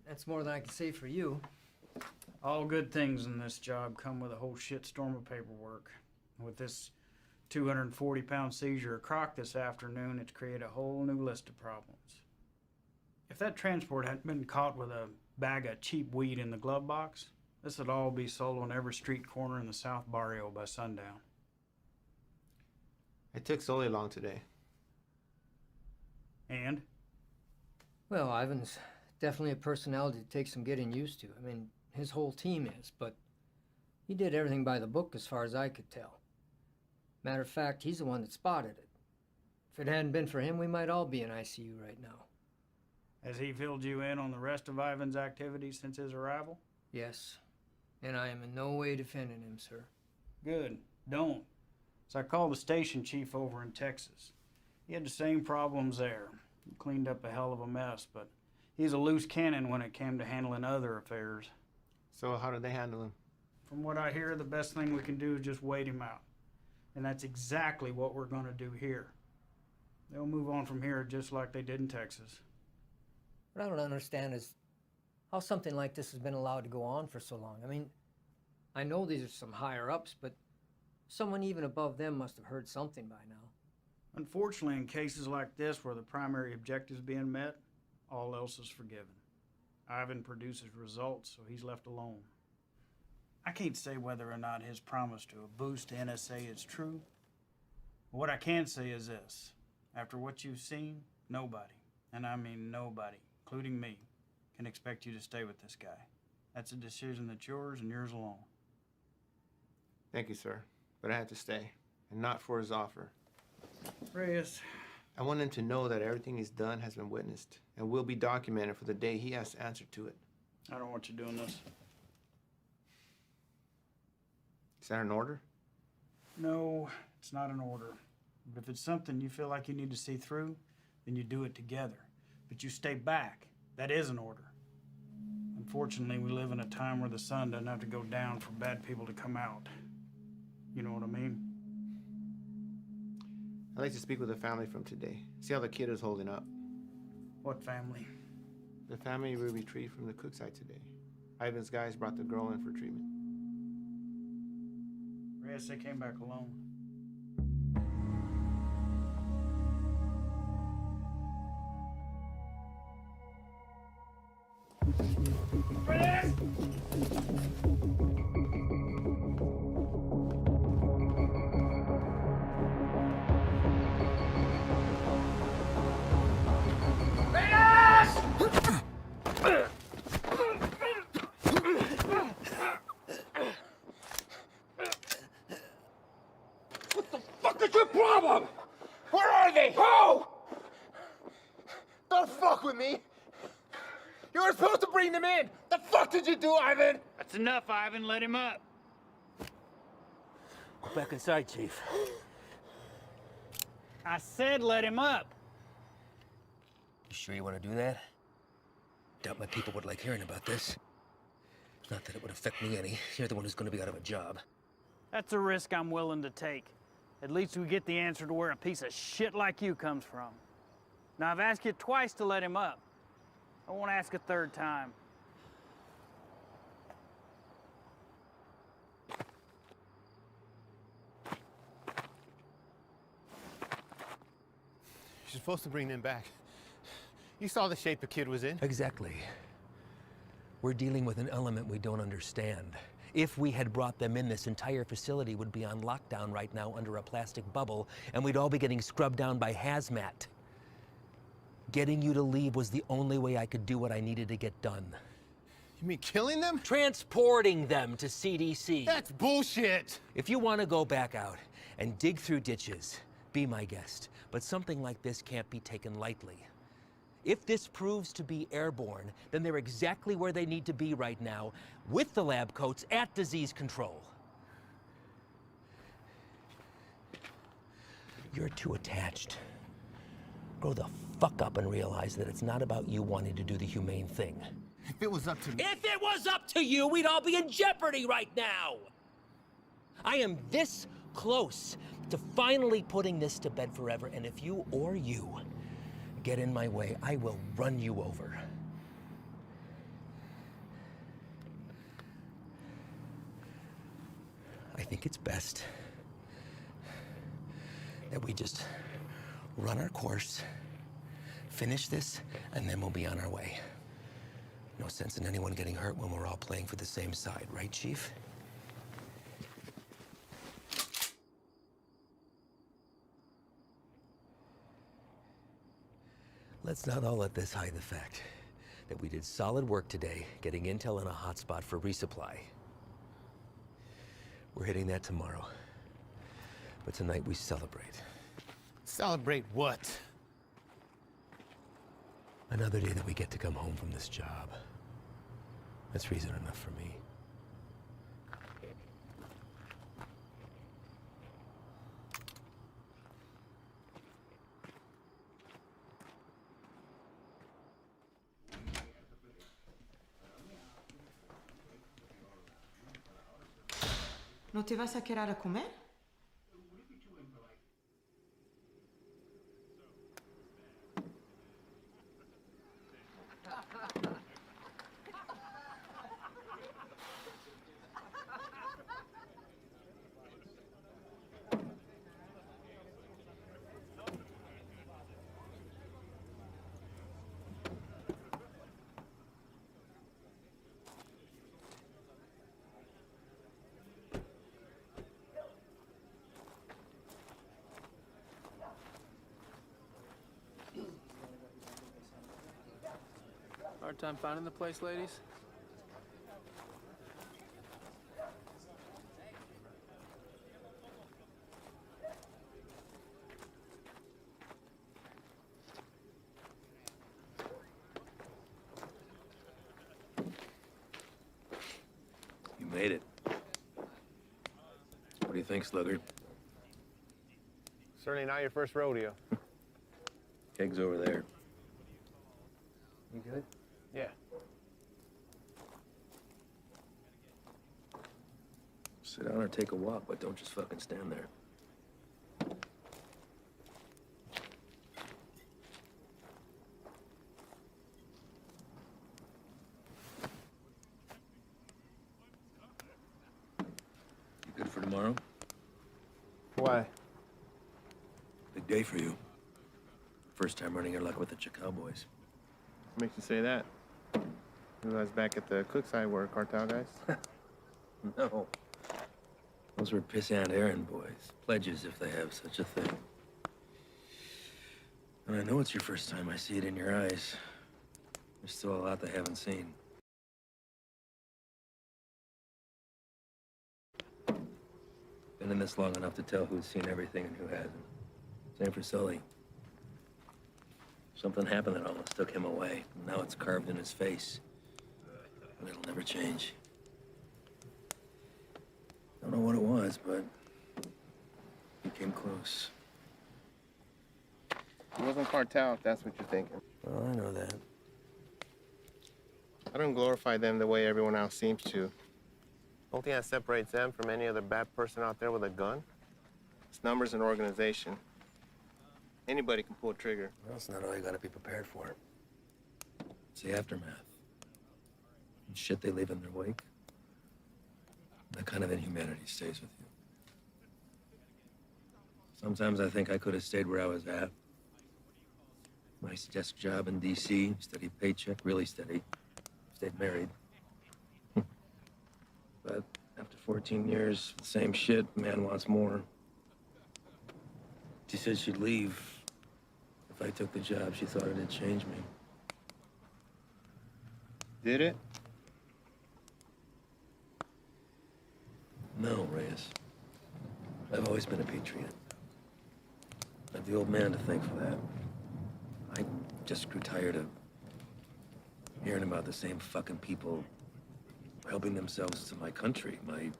That's more than I can say for you. All good things in this job come with a whole shitstorm of paperwork. With this 240-pound seizure of croc this afternoon, it's created a whole new list of problems. If that transport hadn't been caught with a bag of cheap weed in the glove box, this would all be sold on every street corner in the South Barrio by sundown. It took Sully long today. And? Well, Ivan's definitely a personality that takes some getting used to. I mean, his whole team is, but he did everything by the book as far as I could tell. Matter of fact, he's the one that spotted it. If it hadn't been for him, we might all be in ICU right now. Has he filled you in on the rest of Ivan's activities since his arrival? Yes. And I am in no way defending him, sir. Good. Don't. So I called the station chief over in Texas. He had the same problems there. He cleaned up a hell of a mess, but he's a loose cannon when it came to handling other affairs. So how did they handle him? From what I hear, the best thing we can do is just wait him out. And that's exactly what we're going to do here. They'll move on from here just like they did in Texas. What I don't understand is how something like this has been allowed to go on for so long. I mean, I know these are some higher-ups, but someone even above them must have heard something by now. Unfortunately, in cases like this where the primary objective is being met, all else is forgiven. Ivan produces results, so he's left alone. I can't say whether or not his promise to a boost to NSA is true. But what I can say is this. After what you've seen, nobody, and I mean nobody, including me, can expect you to stay with this guy. That's a decision that's yours and yours alone. Thank you, sir. But I had to stay, and not for his offer. Reyes. I want him to know that everything he's done has been witnessed and will be documented for the day he has to answer to it. I don't want you doing this. Is that an order? No, it's not an order. But if it's something you feel like you need to see through, then you do it together. But you stay back. That is an order. Unfortunately, we live in a time where the sun doesn't have to go down for bad people to come out. You know what I mean? I'd like to speak with the family from today. See how the kid is holding up. What family? The family we retrieved from the cook site today. Ivan's guys brought the girl in for treatment. Reyes, they came back alone. Reyes! What the fuck is your problem? Where are they? Who? Don't fuck with me! You were supposed to bring them in! The fuck did you do, Ivan? That's enough, Ivan. Let him up. Go back inside, Chief. I said let him up. You sure you want to do that? Doubt my people would like hearing about this. Not that it would affect me any. You're the one who's going to be out of a job. That's a risk I'm willing to take. At least we get the answer to where a piece of shit like you comes from. Now, I've asked you twice to let him up. I won't ask a third time. You're supposed to bring them back. You saw the shape the kid was in. Exactly. We're dealing with an element we don't understand. If we had brought them in, this entire facility would be on lockdown right now under a plastic bubble, and we'd all be getting scrubbed down by hazmat. Getting you to leave was the only way I could do what I needed to get done. You mean killing them? Transporting them to CDC. That's bullshit! If you want to go back out and dig through ditches, be my guest. But something like this can't be taken lightly. If this proves to be airborne, then they're exactly where they need to be right now, with the lab coats at disease control. You're too attached. Grow the fuck up and realize that it's not about you wanting to do the humane thing. If it was up to me... If it was up to you, we'd all be in jeopardy right now! I am this close to finally putting this to bed forever, and if you or you get in my way, I will run you over. I think it's best that we just run our course, finish this, and then we'll be on our way. No sense in anyone getting hurt when we're all playing for the same side, right, Chief? Let's not all let this hide the fact that we did solid work today getting intel in a hotspot for resupply. We're hitting that tomorrow. But tonight we celebrate. Celebrate what? Another day that we get to come home from this job. That's reason enough for me. ¿No te vas a quedar a comer? Hard time finding the place, ladies? You made it. What do you think, Sluggard? Certainly not your first rodeo. Keg's over there. You good? Yeah. Sit down or take a walk, but don't just fucking stand there. You good for tomorrow? Why? Big day for you. First time running your luck with the Cowboys. Makes you say that? You guys back at the Cookside were cartel guys? No. Those were pissant errand boys. Pledges, if they have such a thing. And I know it's your first time. I see it in your eyes. There's still a lot they haven't seen. Been in this long enough to tell who's seen everything and who hasn't. Same for Sully. Something happened that almost took him away. Now it's carved in his face. And it'll never change. Don't know what it was, but he came close. It wasn't cartel, if that's what you're thinking. Well, I know that. I don't glorify them the way everyone else seems to. Only thing that separates them from any other bad person out there with a gun? It's numbers and organization. Anybody can pull a trigger. Well, that's not all you gotta be prepared for. It's the aftermath. And shit they leave in their wake. That kind of inhumanity stays with you. Sometimes I think I could have stayed where I was at. Nice desk job in D.C., steady paycheck, really steady. Stayed married. But after 14 years, the same shit, man wants more. She said she'd leave. If I took the job, she thought it'd change me. Did it? No, Reyes. I've always been a patriot. I have the old man to thank for that. I just grew tired of hearing about the same fucking people helping themselves to my country, my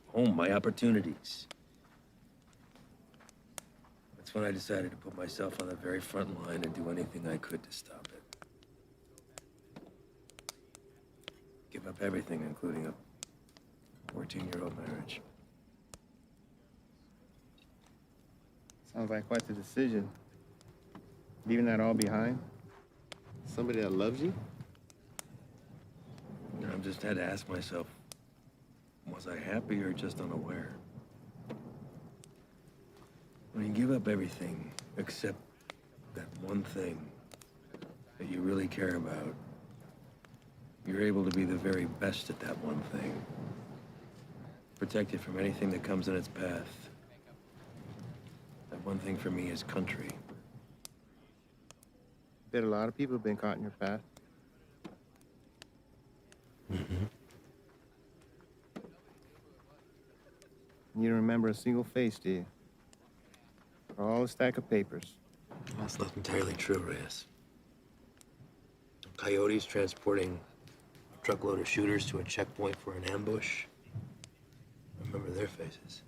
home, my opportunities. That's when I decided to put myself on the very front line and do anything I could to stop it. Give up everything, including a 14-year-old marriage. Sounds like quite the decision. Leaving that all behind? Somebody that loves you? I've just had to ask myself, was I happy or just unaware? When you give up everything except that one thing that you really care about, you're able to be the very best at that one thing. Protect it from anything that comes in its path. That one thing for me is country. Bet a lot of people have been caught in your path. Mm-hmm. You don't remember a single face, do you? Or all a stack of papers. That's not entirely true, Reyes. Coyotes transporting a truckload of shooters to a checkpoint for an ambush. I remember their faces.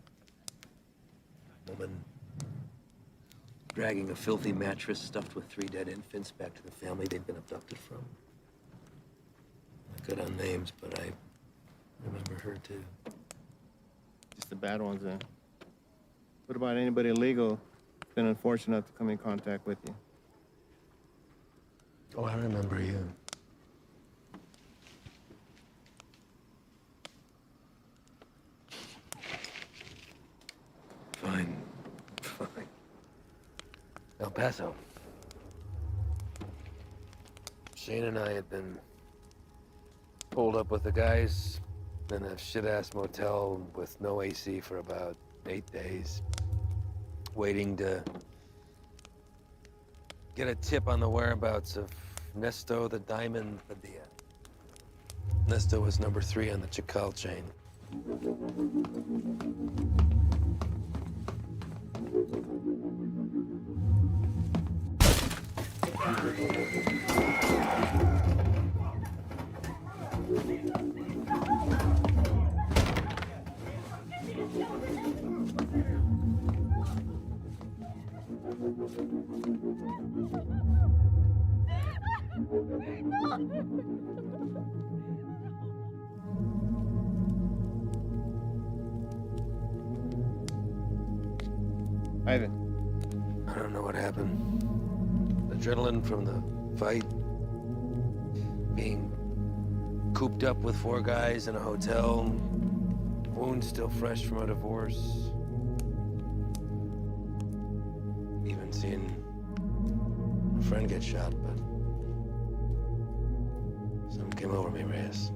Woman dragging a filthy mattress stuffed with 3 dead infants back to the family they'd been abducted from. I cut on names, but I remember her too. Just the bad ones, then. What about anybody illegal been unfortunate enough to come in contact with you? Oh, I remember you. Fine. El Paso. Shane and I had been pulled up with the guys in a shit-ass motel with no AC for about 8 days, waiting to get a tip on the whereabouts of Nesto the Diamond Padilla. Nesto was number 3 on the Chacal chain. Ivan. I don't know what happened. Adrenaline from the fight, being cooped up with 4 guys in a hotel, wounds still fresh from a divorce. Even seeing a friend get shot, but something came over me, Reyes.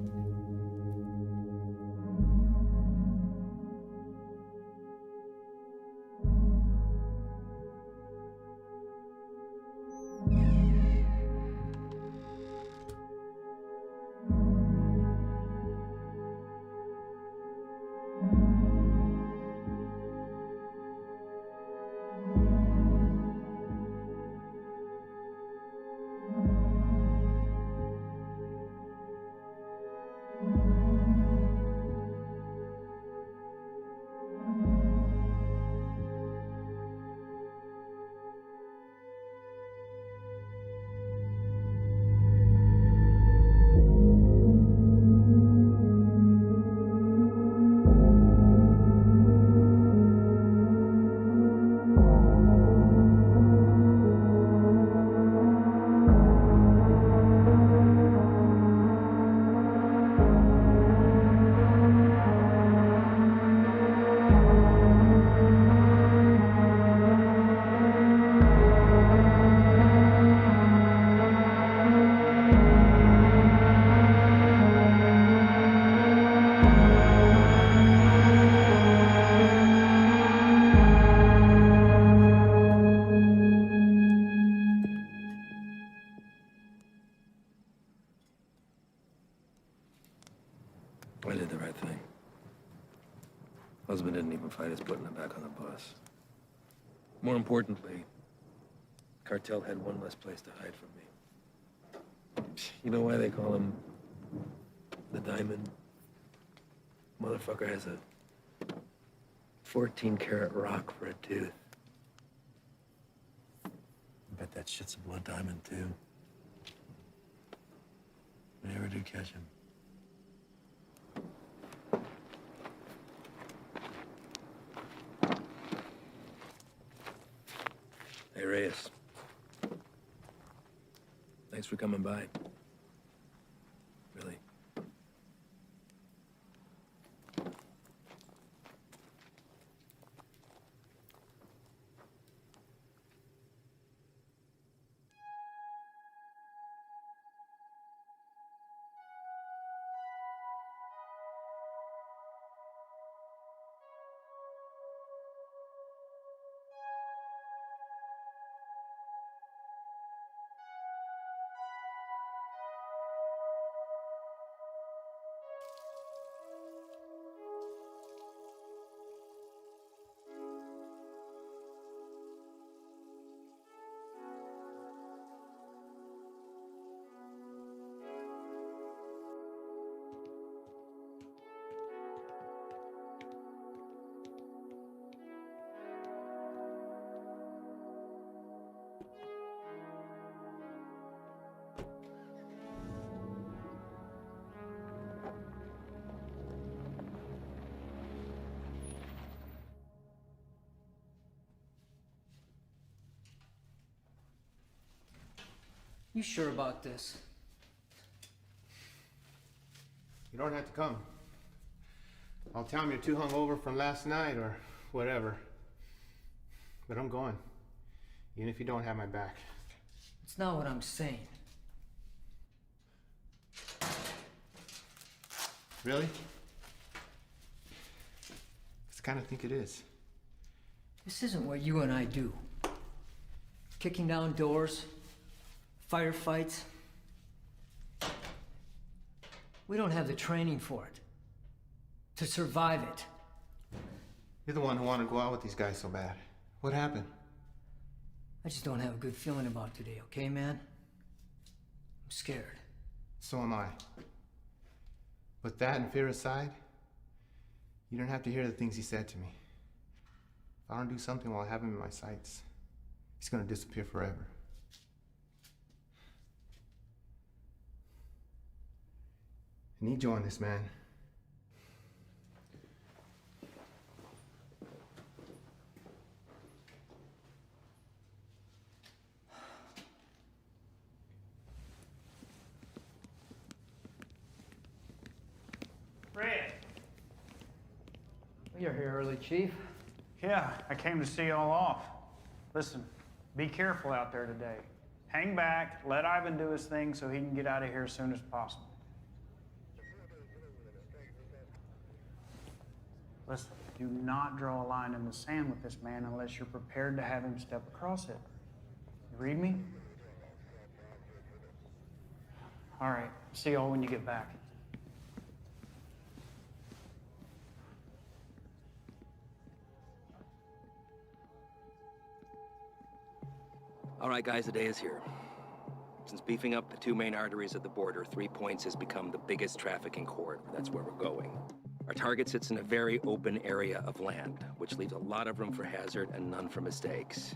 I did the right thing. Husband didn't even fight us putting him back on the bus. More importantly, cartel had one less place to hide from me. You know why they call him the Diamond? Motherfucker has a 14-karat rock for a tooth. I bet that shit's a blood diamond, too. I never did catch him. Hey, Reyes. Thanks for coming by. Really. You sure about this? You don't have to come. I'll tell him you're too hungover from last night or whatever. But I'm going. Even if you don't have my back. It's not what I'm saying. Really? 'Cause I kind of think it is. This isn't what you and I do. Kicking down doors, firefights. We don't have the training for it. To survive it. You're the one who wanted to go out with these guys so bad. What happened? I just don't have a good feeling about today, okay, man? I'm scared. So am I. With that and fear aside, you don't have to hear the things he said to me. If I don't do something while I have him in my sights, he's gonna disappear forever. I need you on this, man. Fred! You're here early, Chief. Yeah, I came to see y'all off. Listen, be careful out there today. Hang back, let Ivan do his thing so he can get out of here as soon as possible. Listen, do not draw a line in the sand with this man unless you're prepared to have him step across it. You read me? All right, see y'all when you get back. All right, guys, the day is here. Since beefing up the two main arteries at the border, 3 Points has become the biggest trafficking corridor. That's where we're going. Our target sits in a very open area of land, which leaves a lot of room for hazard and none for mistakes.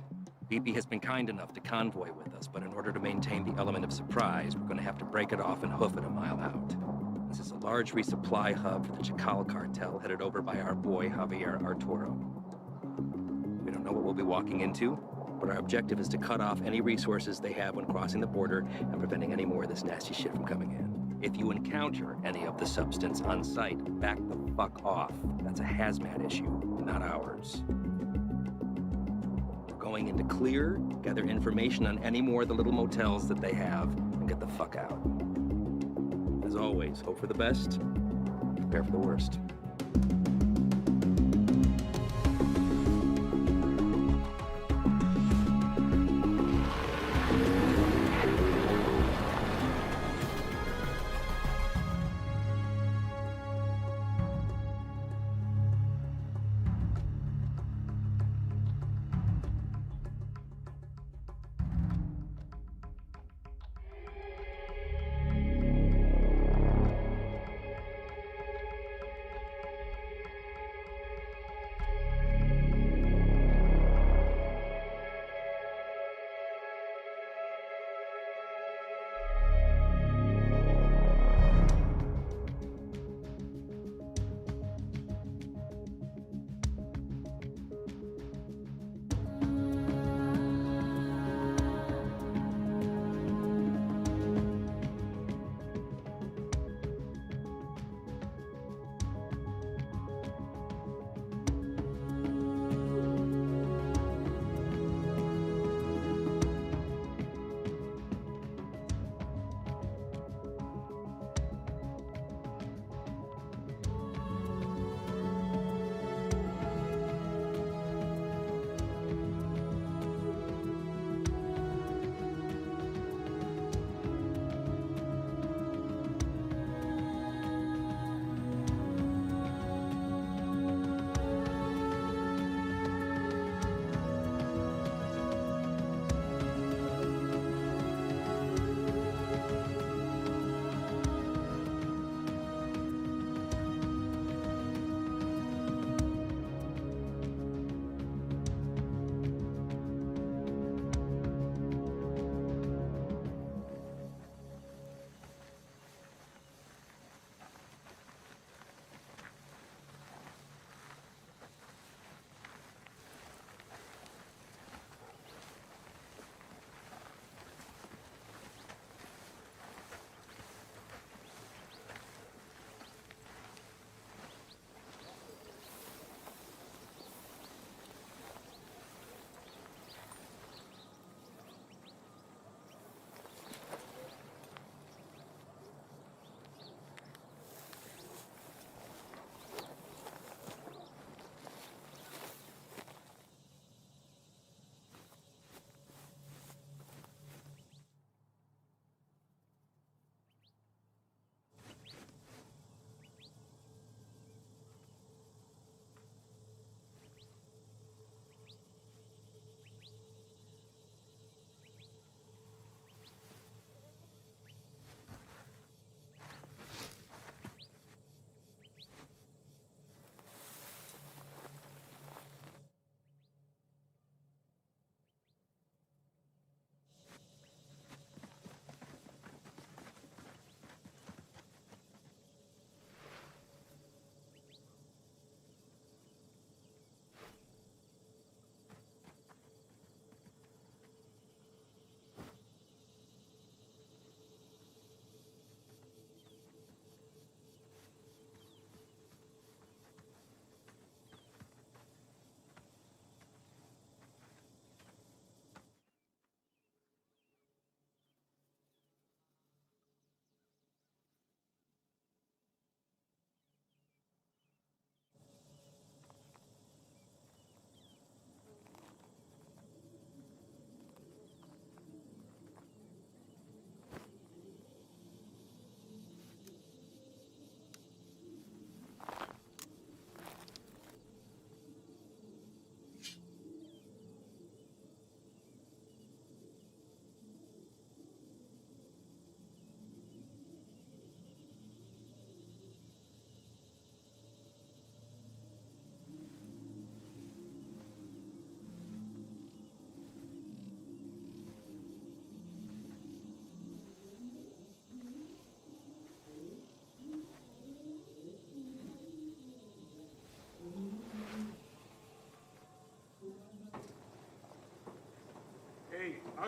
BP has been kind enough to convoy with us, but in order to maintain the element of surprise, we're going to have to break it off and hoof it a mile out. This is a large resupply hub for the Chacal cartel headed over by our boy Javier Arturo. We don't know what we'll be walking into, but our objective is to cut off any resources they have when crossing the border and preventing any more of this nasty shit from coming in. If you encounter any of the substance on site, back the fuck off. That's a hazmat issue, not ours. We're going into clear, gather information on any more of the little motels that they have, and get the fuck out. As always, hope for the best, prepare for the worst.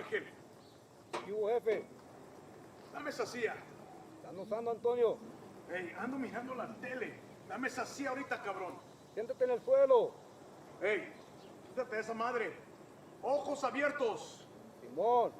Ángel. ¿Qué hubo, jefe? Dame esa silla. ¿Están usando, Antonio? Ey, ando mirando la tele. Dame esa silla ahorita, cabrón. Siéntate en el suelo. Ey, quítate de esa madre. Ojos abiertos. Simón.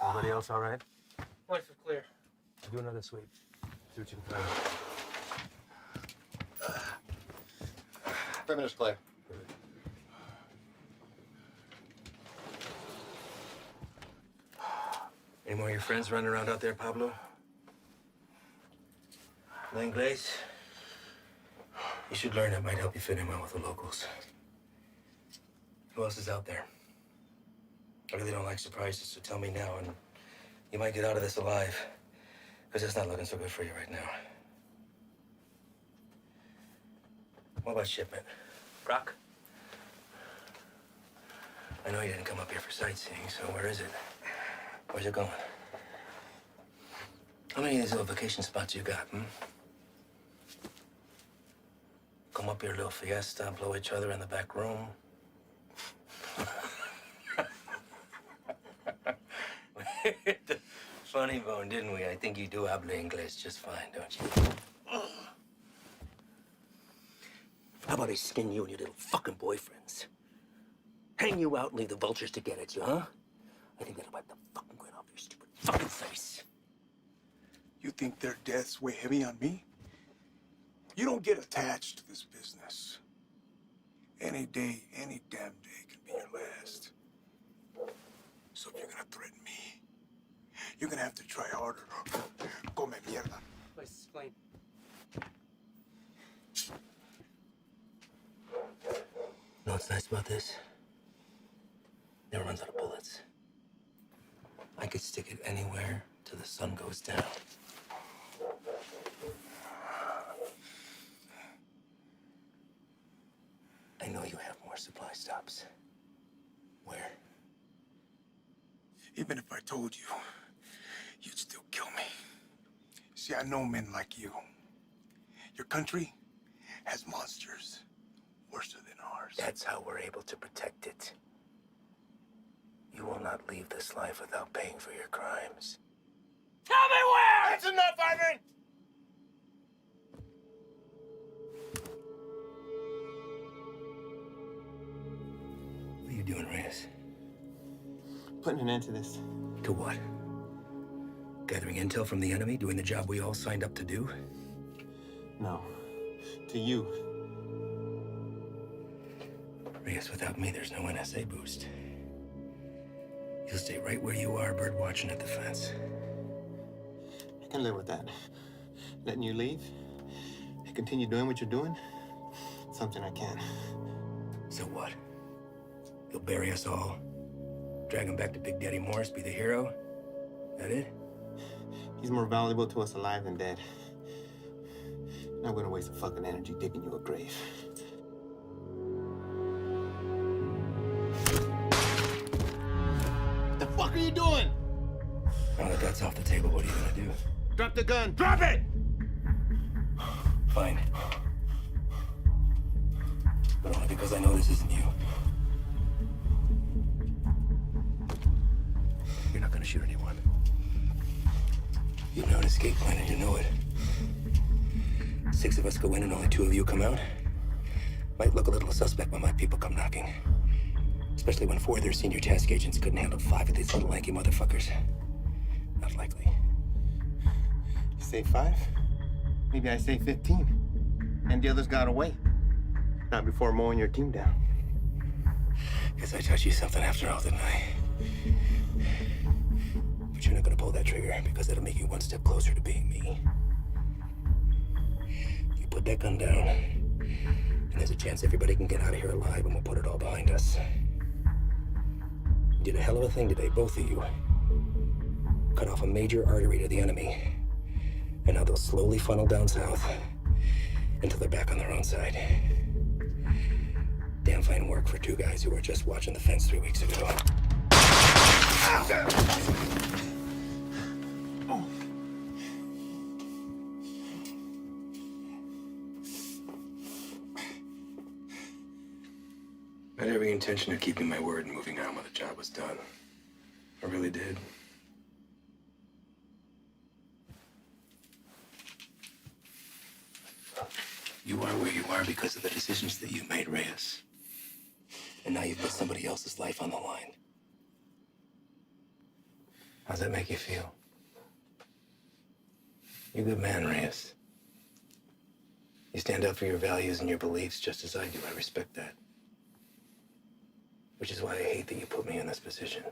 Everybody else all right? Life is clear. Do another sweep. See what you can find. Perimeter's clear. Any more of your friends running around out there, Pablo? Langlais? You should learn that might help you fit in well with the locals. Who else is out there? I really don't like surprises, so tell me now, and you might get out of this alive. Because it's not looking so good for you right now. What about shipment? Brock? I know you didn't come up here for sightseeing, so where is it? Where's it going? How many of these little vacation spots you got, come up here, little fiesta, blow each other in the back room. Funny bone, didn't we? I think you do habla English just fine, don't you? How about I skin you and your little fucking boyfriends? Hang you out and leave the vultures to get at you, huh? I think that'll wipe the fucking grin off your stupid fucking face. You think their deaths weigh heavy on me? You don't get attached to this business. Any day, any damn day can be your last. So if you're gonna threaten me, you're gonna have to try harder. Come mierda. Please explain. Know what's nice about this? Never runs out of bullets. I could stick it anywhere till the sun goes down. I know you have more supply stops. Where? Even if I told you, you'd still kill me. See, I know men like you. Your country has monsters worse than ours. That's how we're able to protect it. You will not leave this life without paying for your crimes. Tell me where! That's enough, Ivan! What are you doing, Reyes? Putting an end to this. To what? Gathering intel from the enemy, doing the job we all signed up to do? No. To you. Reyes, without me, there's no NSA boost. You'll stay right where you are, bird watching at the fence. I can live with that. Letting you leave and continue doing what you're doing, something I can. So what? You'll bury us all, drag him back to Big Daddy Morris, be the hero? That it? He's more valuable to us alive than dead. I'm not gonna waste a fucking energy digging you a grave. The fuck are you doing? Now that that's off the table, what are you gonna do? Drop the gun. Drop it! Fine. But only because I know this isn't you. You're not gonna shoot anyone. You know an escape plan and you know it. 6 of us go in and only 2 of you come out. Might look a little suspect when my people come knocking. Especially when 4 of their senior task agents couldn't handle 5 of these little lanky motherfuckers. Not likely. You say 5? Maybe I say 15. And the others got away. Not before mowing your team down. Guess I taught you something after all, didn't I? But you're not gonna pull that trigger because that'll make you 1 step closer to being me. You put that gun down, and there's a chance everybody can get out of here alive and we'll put it all behind us. You did a hell of a thing today, both of you. Cut off a major artery to the enemy. And now they'll slowly funnel down south until they're back on their own side. Damn fine work for 2 guys who were just watching the fence 3 weeks ago. I had every intention of keeping my word and moving on when the job was done. I really did. You are where you are because of the decisions that you made, Reyes. And now you've put somebody else's life on the line. How's that make you feel? You're a good man, Reyes. You stand up for your values and your beliefs just as I do. I respect that. Which is why I hate that you put me in this position.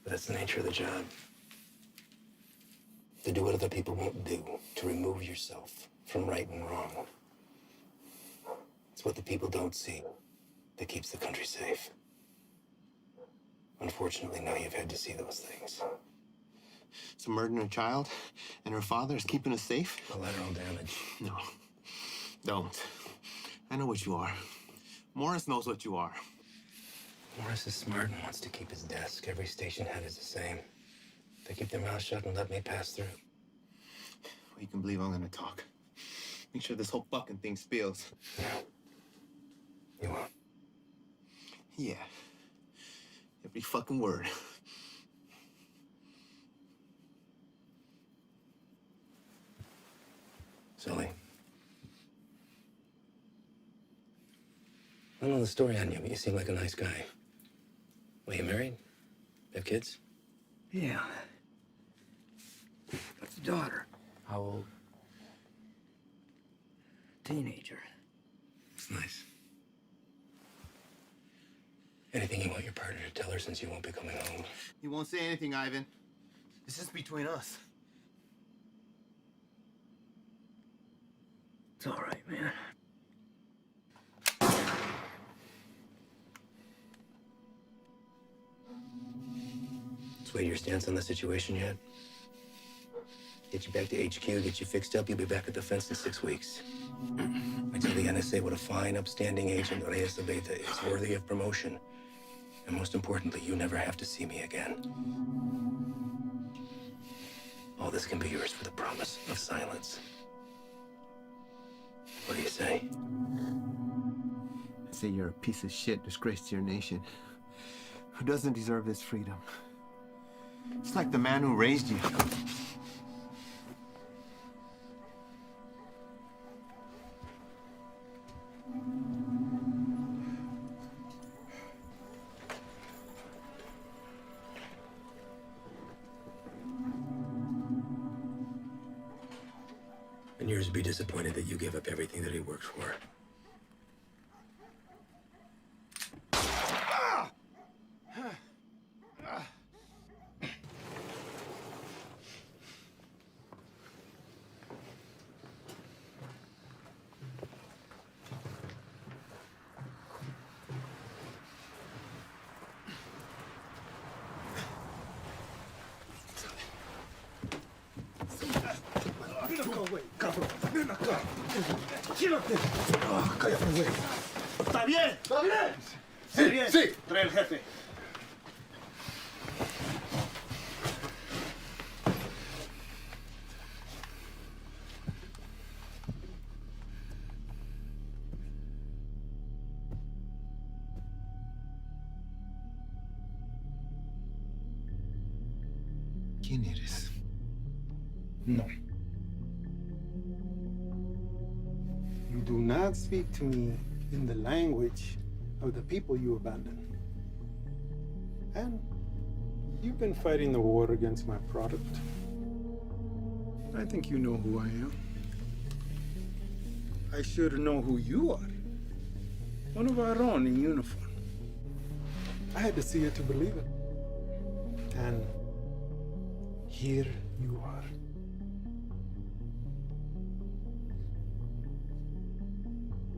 But that's the nature of the job. To do what other people won't do, to remove yourself from right and wrong. It's what the people don't see that keeps the country safe. Unfortunately, now you've had to see those things. So murdering a child and her father is keeping us safe? Collateral damage. No. Don't. I know what you are. Morris knows what you are. Morris is smart and wants to keep his desk. Every station head is the same. They keep their mouth shut and let me pass through. Well, you can believe I'm gonna talk. Make sure this whole fucking thing spills. You won't. Yeah. Every fucking word. Sully. I don't know the story on you, but you seem like a nice guy. Well, you married? Have kids? Yeah. Got a daughter. How old? Teenager. It's nice. Anything you want your partner to tell her since you won't be coming home? He won't say anything, Ivan. This is between us. It's all right, man. Sway your stance on the situation yet? Get you back to HQ, get you fixed up, you'll be back at the fence in 6 weeks. I tell the NSA what a fine, upstanding agent Reyes Abeta is, worthy of promotion. And most importantly, you never have to see me again. All this can be yours for the promise of silence. What do you say? I say you're a piece of shit, disgrace to your nation. Who doesn't deserve this freedom? It's like the man who raised you. And yours would be disappointed that you gave up everything that he worked for. Ven acá, güey, cabrón. Ven acá. Quédate. Cállate, güey. ¿Está bien? ¿Está bien? Sí, bien. Sí. Trae el jefe. ¿Quién eres? No. You do not speak to me in the language of the people you abandoned. And you've been fighting the war against my product. I think you know who I am. I should know who you are. One of our own in uniform. I had to see it to believe it. And here you are.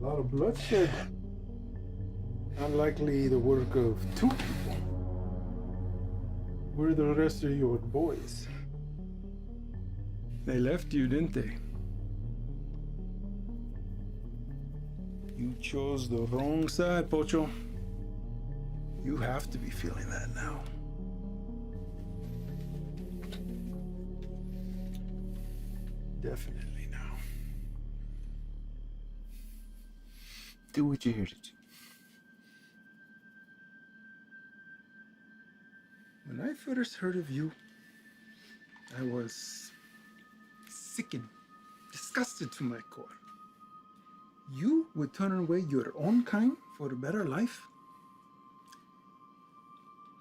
A lot of bloodshed. Unlikely the work of two people. Where are the rest of your boys? They left you, didn't they? You chose the wrong side, Pocho. You have to be feeling that now. Definitely now. Do what you're here to do. When I first heard of you, I was sickened, disgusted to my core. You would turn away your own kind for a better life?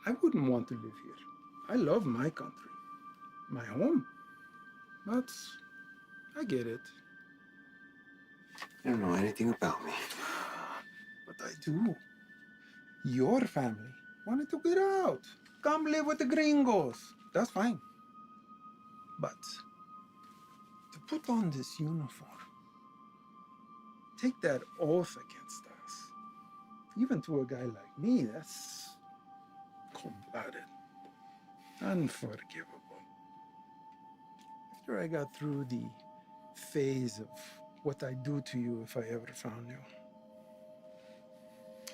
I wouldn't want to live here. I love my country, my home. But I get it. You don't know anything about me. But I do. Your family wanted to get out. Come live with the gringos. That's fine. But to put on this uniform, take that oath against us, even to a guy like me, that's cold-blooded, unforgivable. After I got through the phase of what I'd do to you if I ever found you,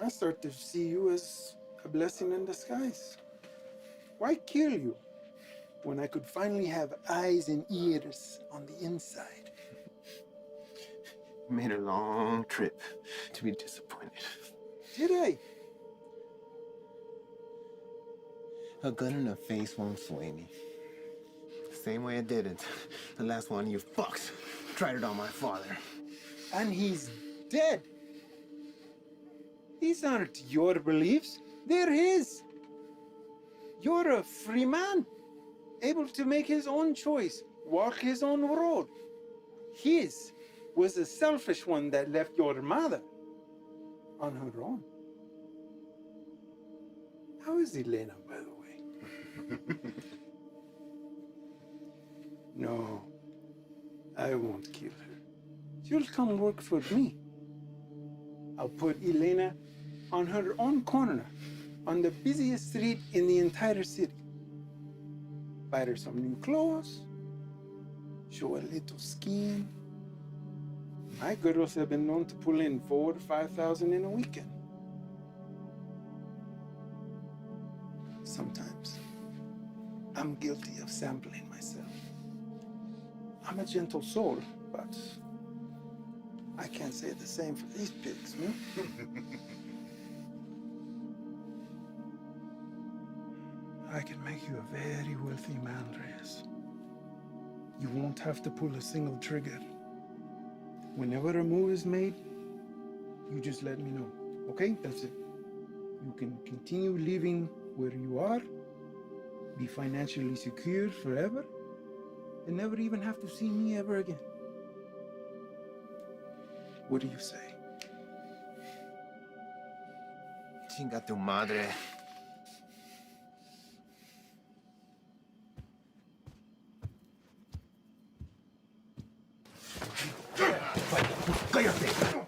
I start to see you as a blessing in disguise. Why kill you when I could finally have eyes and ears on the inside? made a long trip to be disappointed. Did I? A gun in the face won't sway me. Same way I did it. The last one you fucks tried it on my father. And he's dead. These aren't your beliefs, they're his. You're a free man, able to make his own choice, walk his own road. His was a selfish one that left your mother on her own. How is Elena, by the way? No, I won't kill her. She'll come work for me. I'll put Elena on her own corner, on the busiest street in the entire city. Buy her some new clothes, show a little skin. My girls have been known to pull in 4,000 to 5,000 in a weekend. Sometimes I'm guilty of sampling myself. I'm a gentle soul, but I can't say the same for these pigs, hmm? I can make you a very wealthy man, Reyes. You won't have to pull a single trigger. Whenever a move is made, you just let me know, okay? That's it. You can continue living where you are, be financially secure forever, and never even have to see me ever again. What do you say? Chinga tu madre. ¡Cállate!